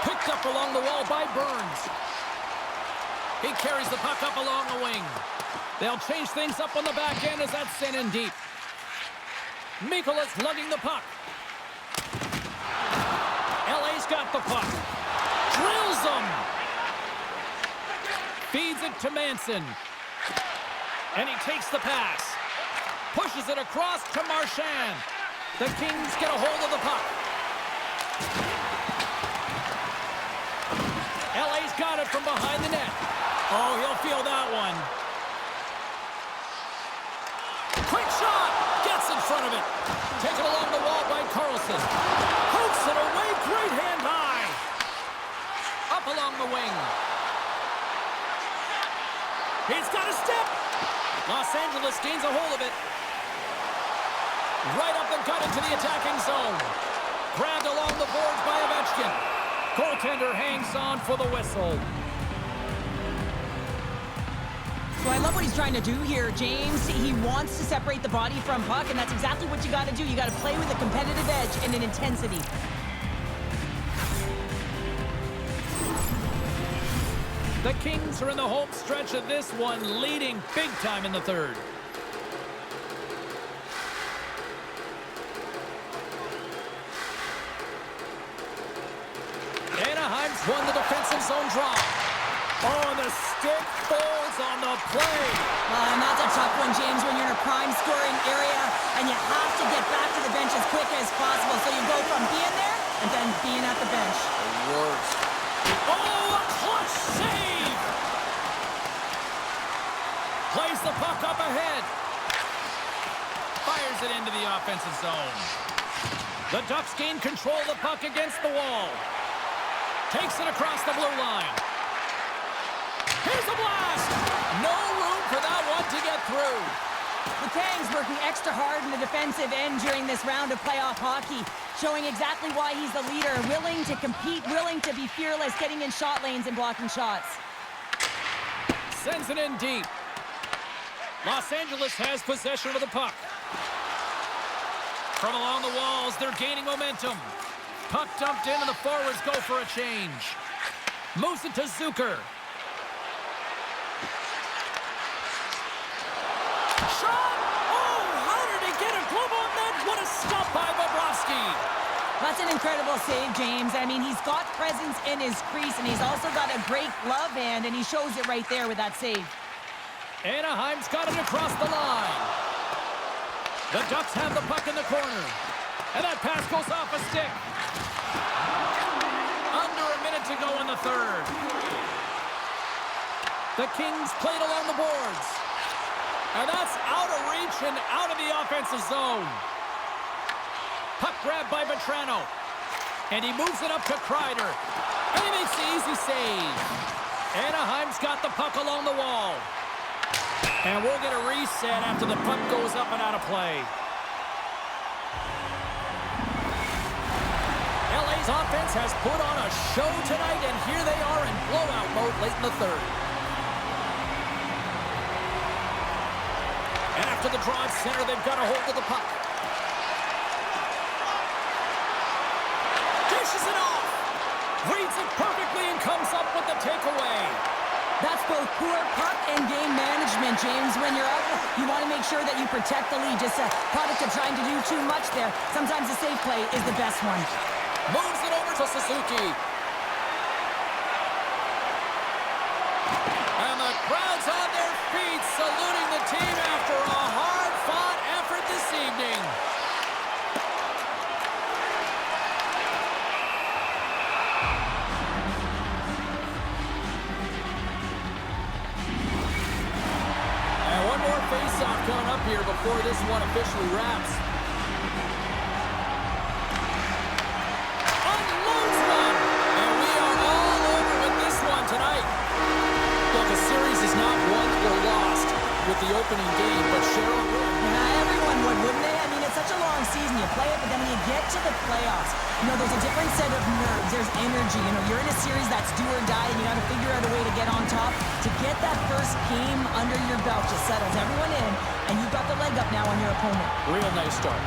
A: Picked up along the wall by Burns. He carries the puck up along the wing. They'll change things up on the back end as that's sent in deep. Mikolas lugging the puck. LA's got the puck. Drills them. Feeds it to Manson. And he takes the pass. Pushes it across to Marchand. The Kings get a hold of the puck. LA's got it from behind the net. Oh, he'll feel that one. Quick shot. Gets in front of it. Taken along the wall by Carlson. Hooks it away. Great hand high. Up along the wing. He's got a step. Los Angeles gains a hold of it. Right up the gut into the attacking zone. Grabbed along the boards by Ovechkin. Goaltender hangs on for the whistle.
B: So I love what he's trying to do here, James. He wants to separate the body from puck, and that's exactly what you got to do. You got to play with a competitive edge and an intensity.
A: The Kings are in the home stretch of this one, leading big time in the third. Anaheim's won the defensive zone draw. Oh, and the stick falls on the play.
B: And that's a tough one, James, when you're in a prime scoring area and you have to get back to the bench as quick as possible. So you go from being there and then being at the bench.
A: The worst. Oh, a clutch save! Plays the puck up ahead. Fires it into the offensive zone. The Ducks gain control of the puck against the wall. Takes it across the blue line. Here's a blast! No room for that one to get through.
B: The Kangs working extra hard in the defensive end during this round of playoff hockey, showing exactly why he's the leader, willing to compete, willing to be fearless, getting in shot lanes and blocking shots.
A: Sends it in deep. Los Angeles has possession of the puck. From along the walls, they're gaining momentum. Puck dumped in and the forwards go for a change. Moves it to Zucker. Shot! Oh, how did he get a glove on that? What a stop by Bobrovsky.
B: That's an incredible save, James. I mean, he's got presence in his crease, and he's also got a great glove hand, and he shows it right there with that save.
A: Anaheim's got it across the line. The Ducks have the puck in the corner. And that pass goes off a stick. Under a minute to go in the third. The Kings played along the boards. And that's out of reach and out of the offensive zone. Puck grabbed by Vetrano. And he moves it up to Kreider. And he makes the easy save. Anaheim's got the puck along the wall. And we'll get a reset after the puck goes up and out of play. LA's offense has put on a show tonight, and here they are in blowout mode late in the third. And after the draw at center, they've got a hold of the puck. Dishes it off. Reads it perfectly and comes up with the takeaway.
B: That's both poor puck and game management, James. When you're up, you want to make sure that you protect the lead. Just a product of trying to do too much there. Sometimes the safe play is the best one.
A: Moves it over to Suzuki. And the crowd's on their feet, saluting the team after a hard-fought effort this evening. And one more face-off coming up here before this one officially wraps. Unloads one, and we are all over with this one tonight. Look, a series is not won or lost with the opening game, but Cheryl would.
B: Yeah, everyone would, wouldn't they? I mean, it's such a long season. You play it, but then when you get to the playoffs, there's a different set of nerves. There's energy. You're in a series that's do or die, and you got to figure out a way to get on top. To get that first game under your belt just settles everyone in, and you've got the leg up now on your opponent.
A: Real nice start.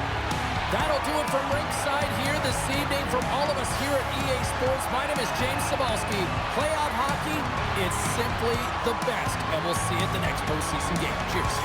A: That'll do it from ringside here this evening. From all of us here at EA Sports, my name is James Cybulski. Playoff hockey, it's simply the best, and we'll see you at the next postseason game. Cheers.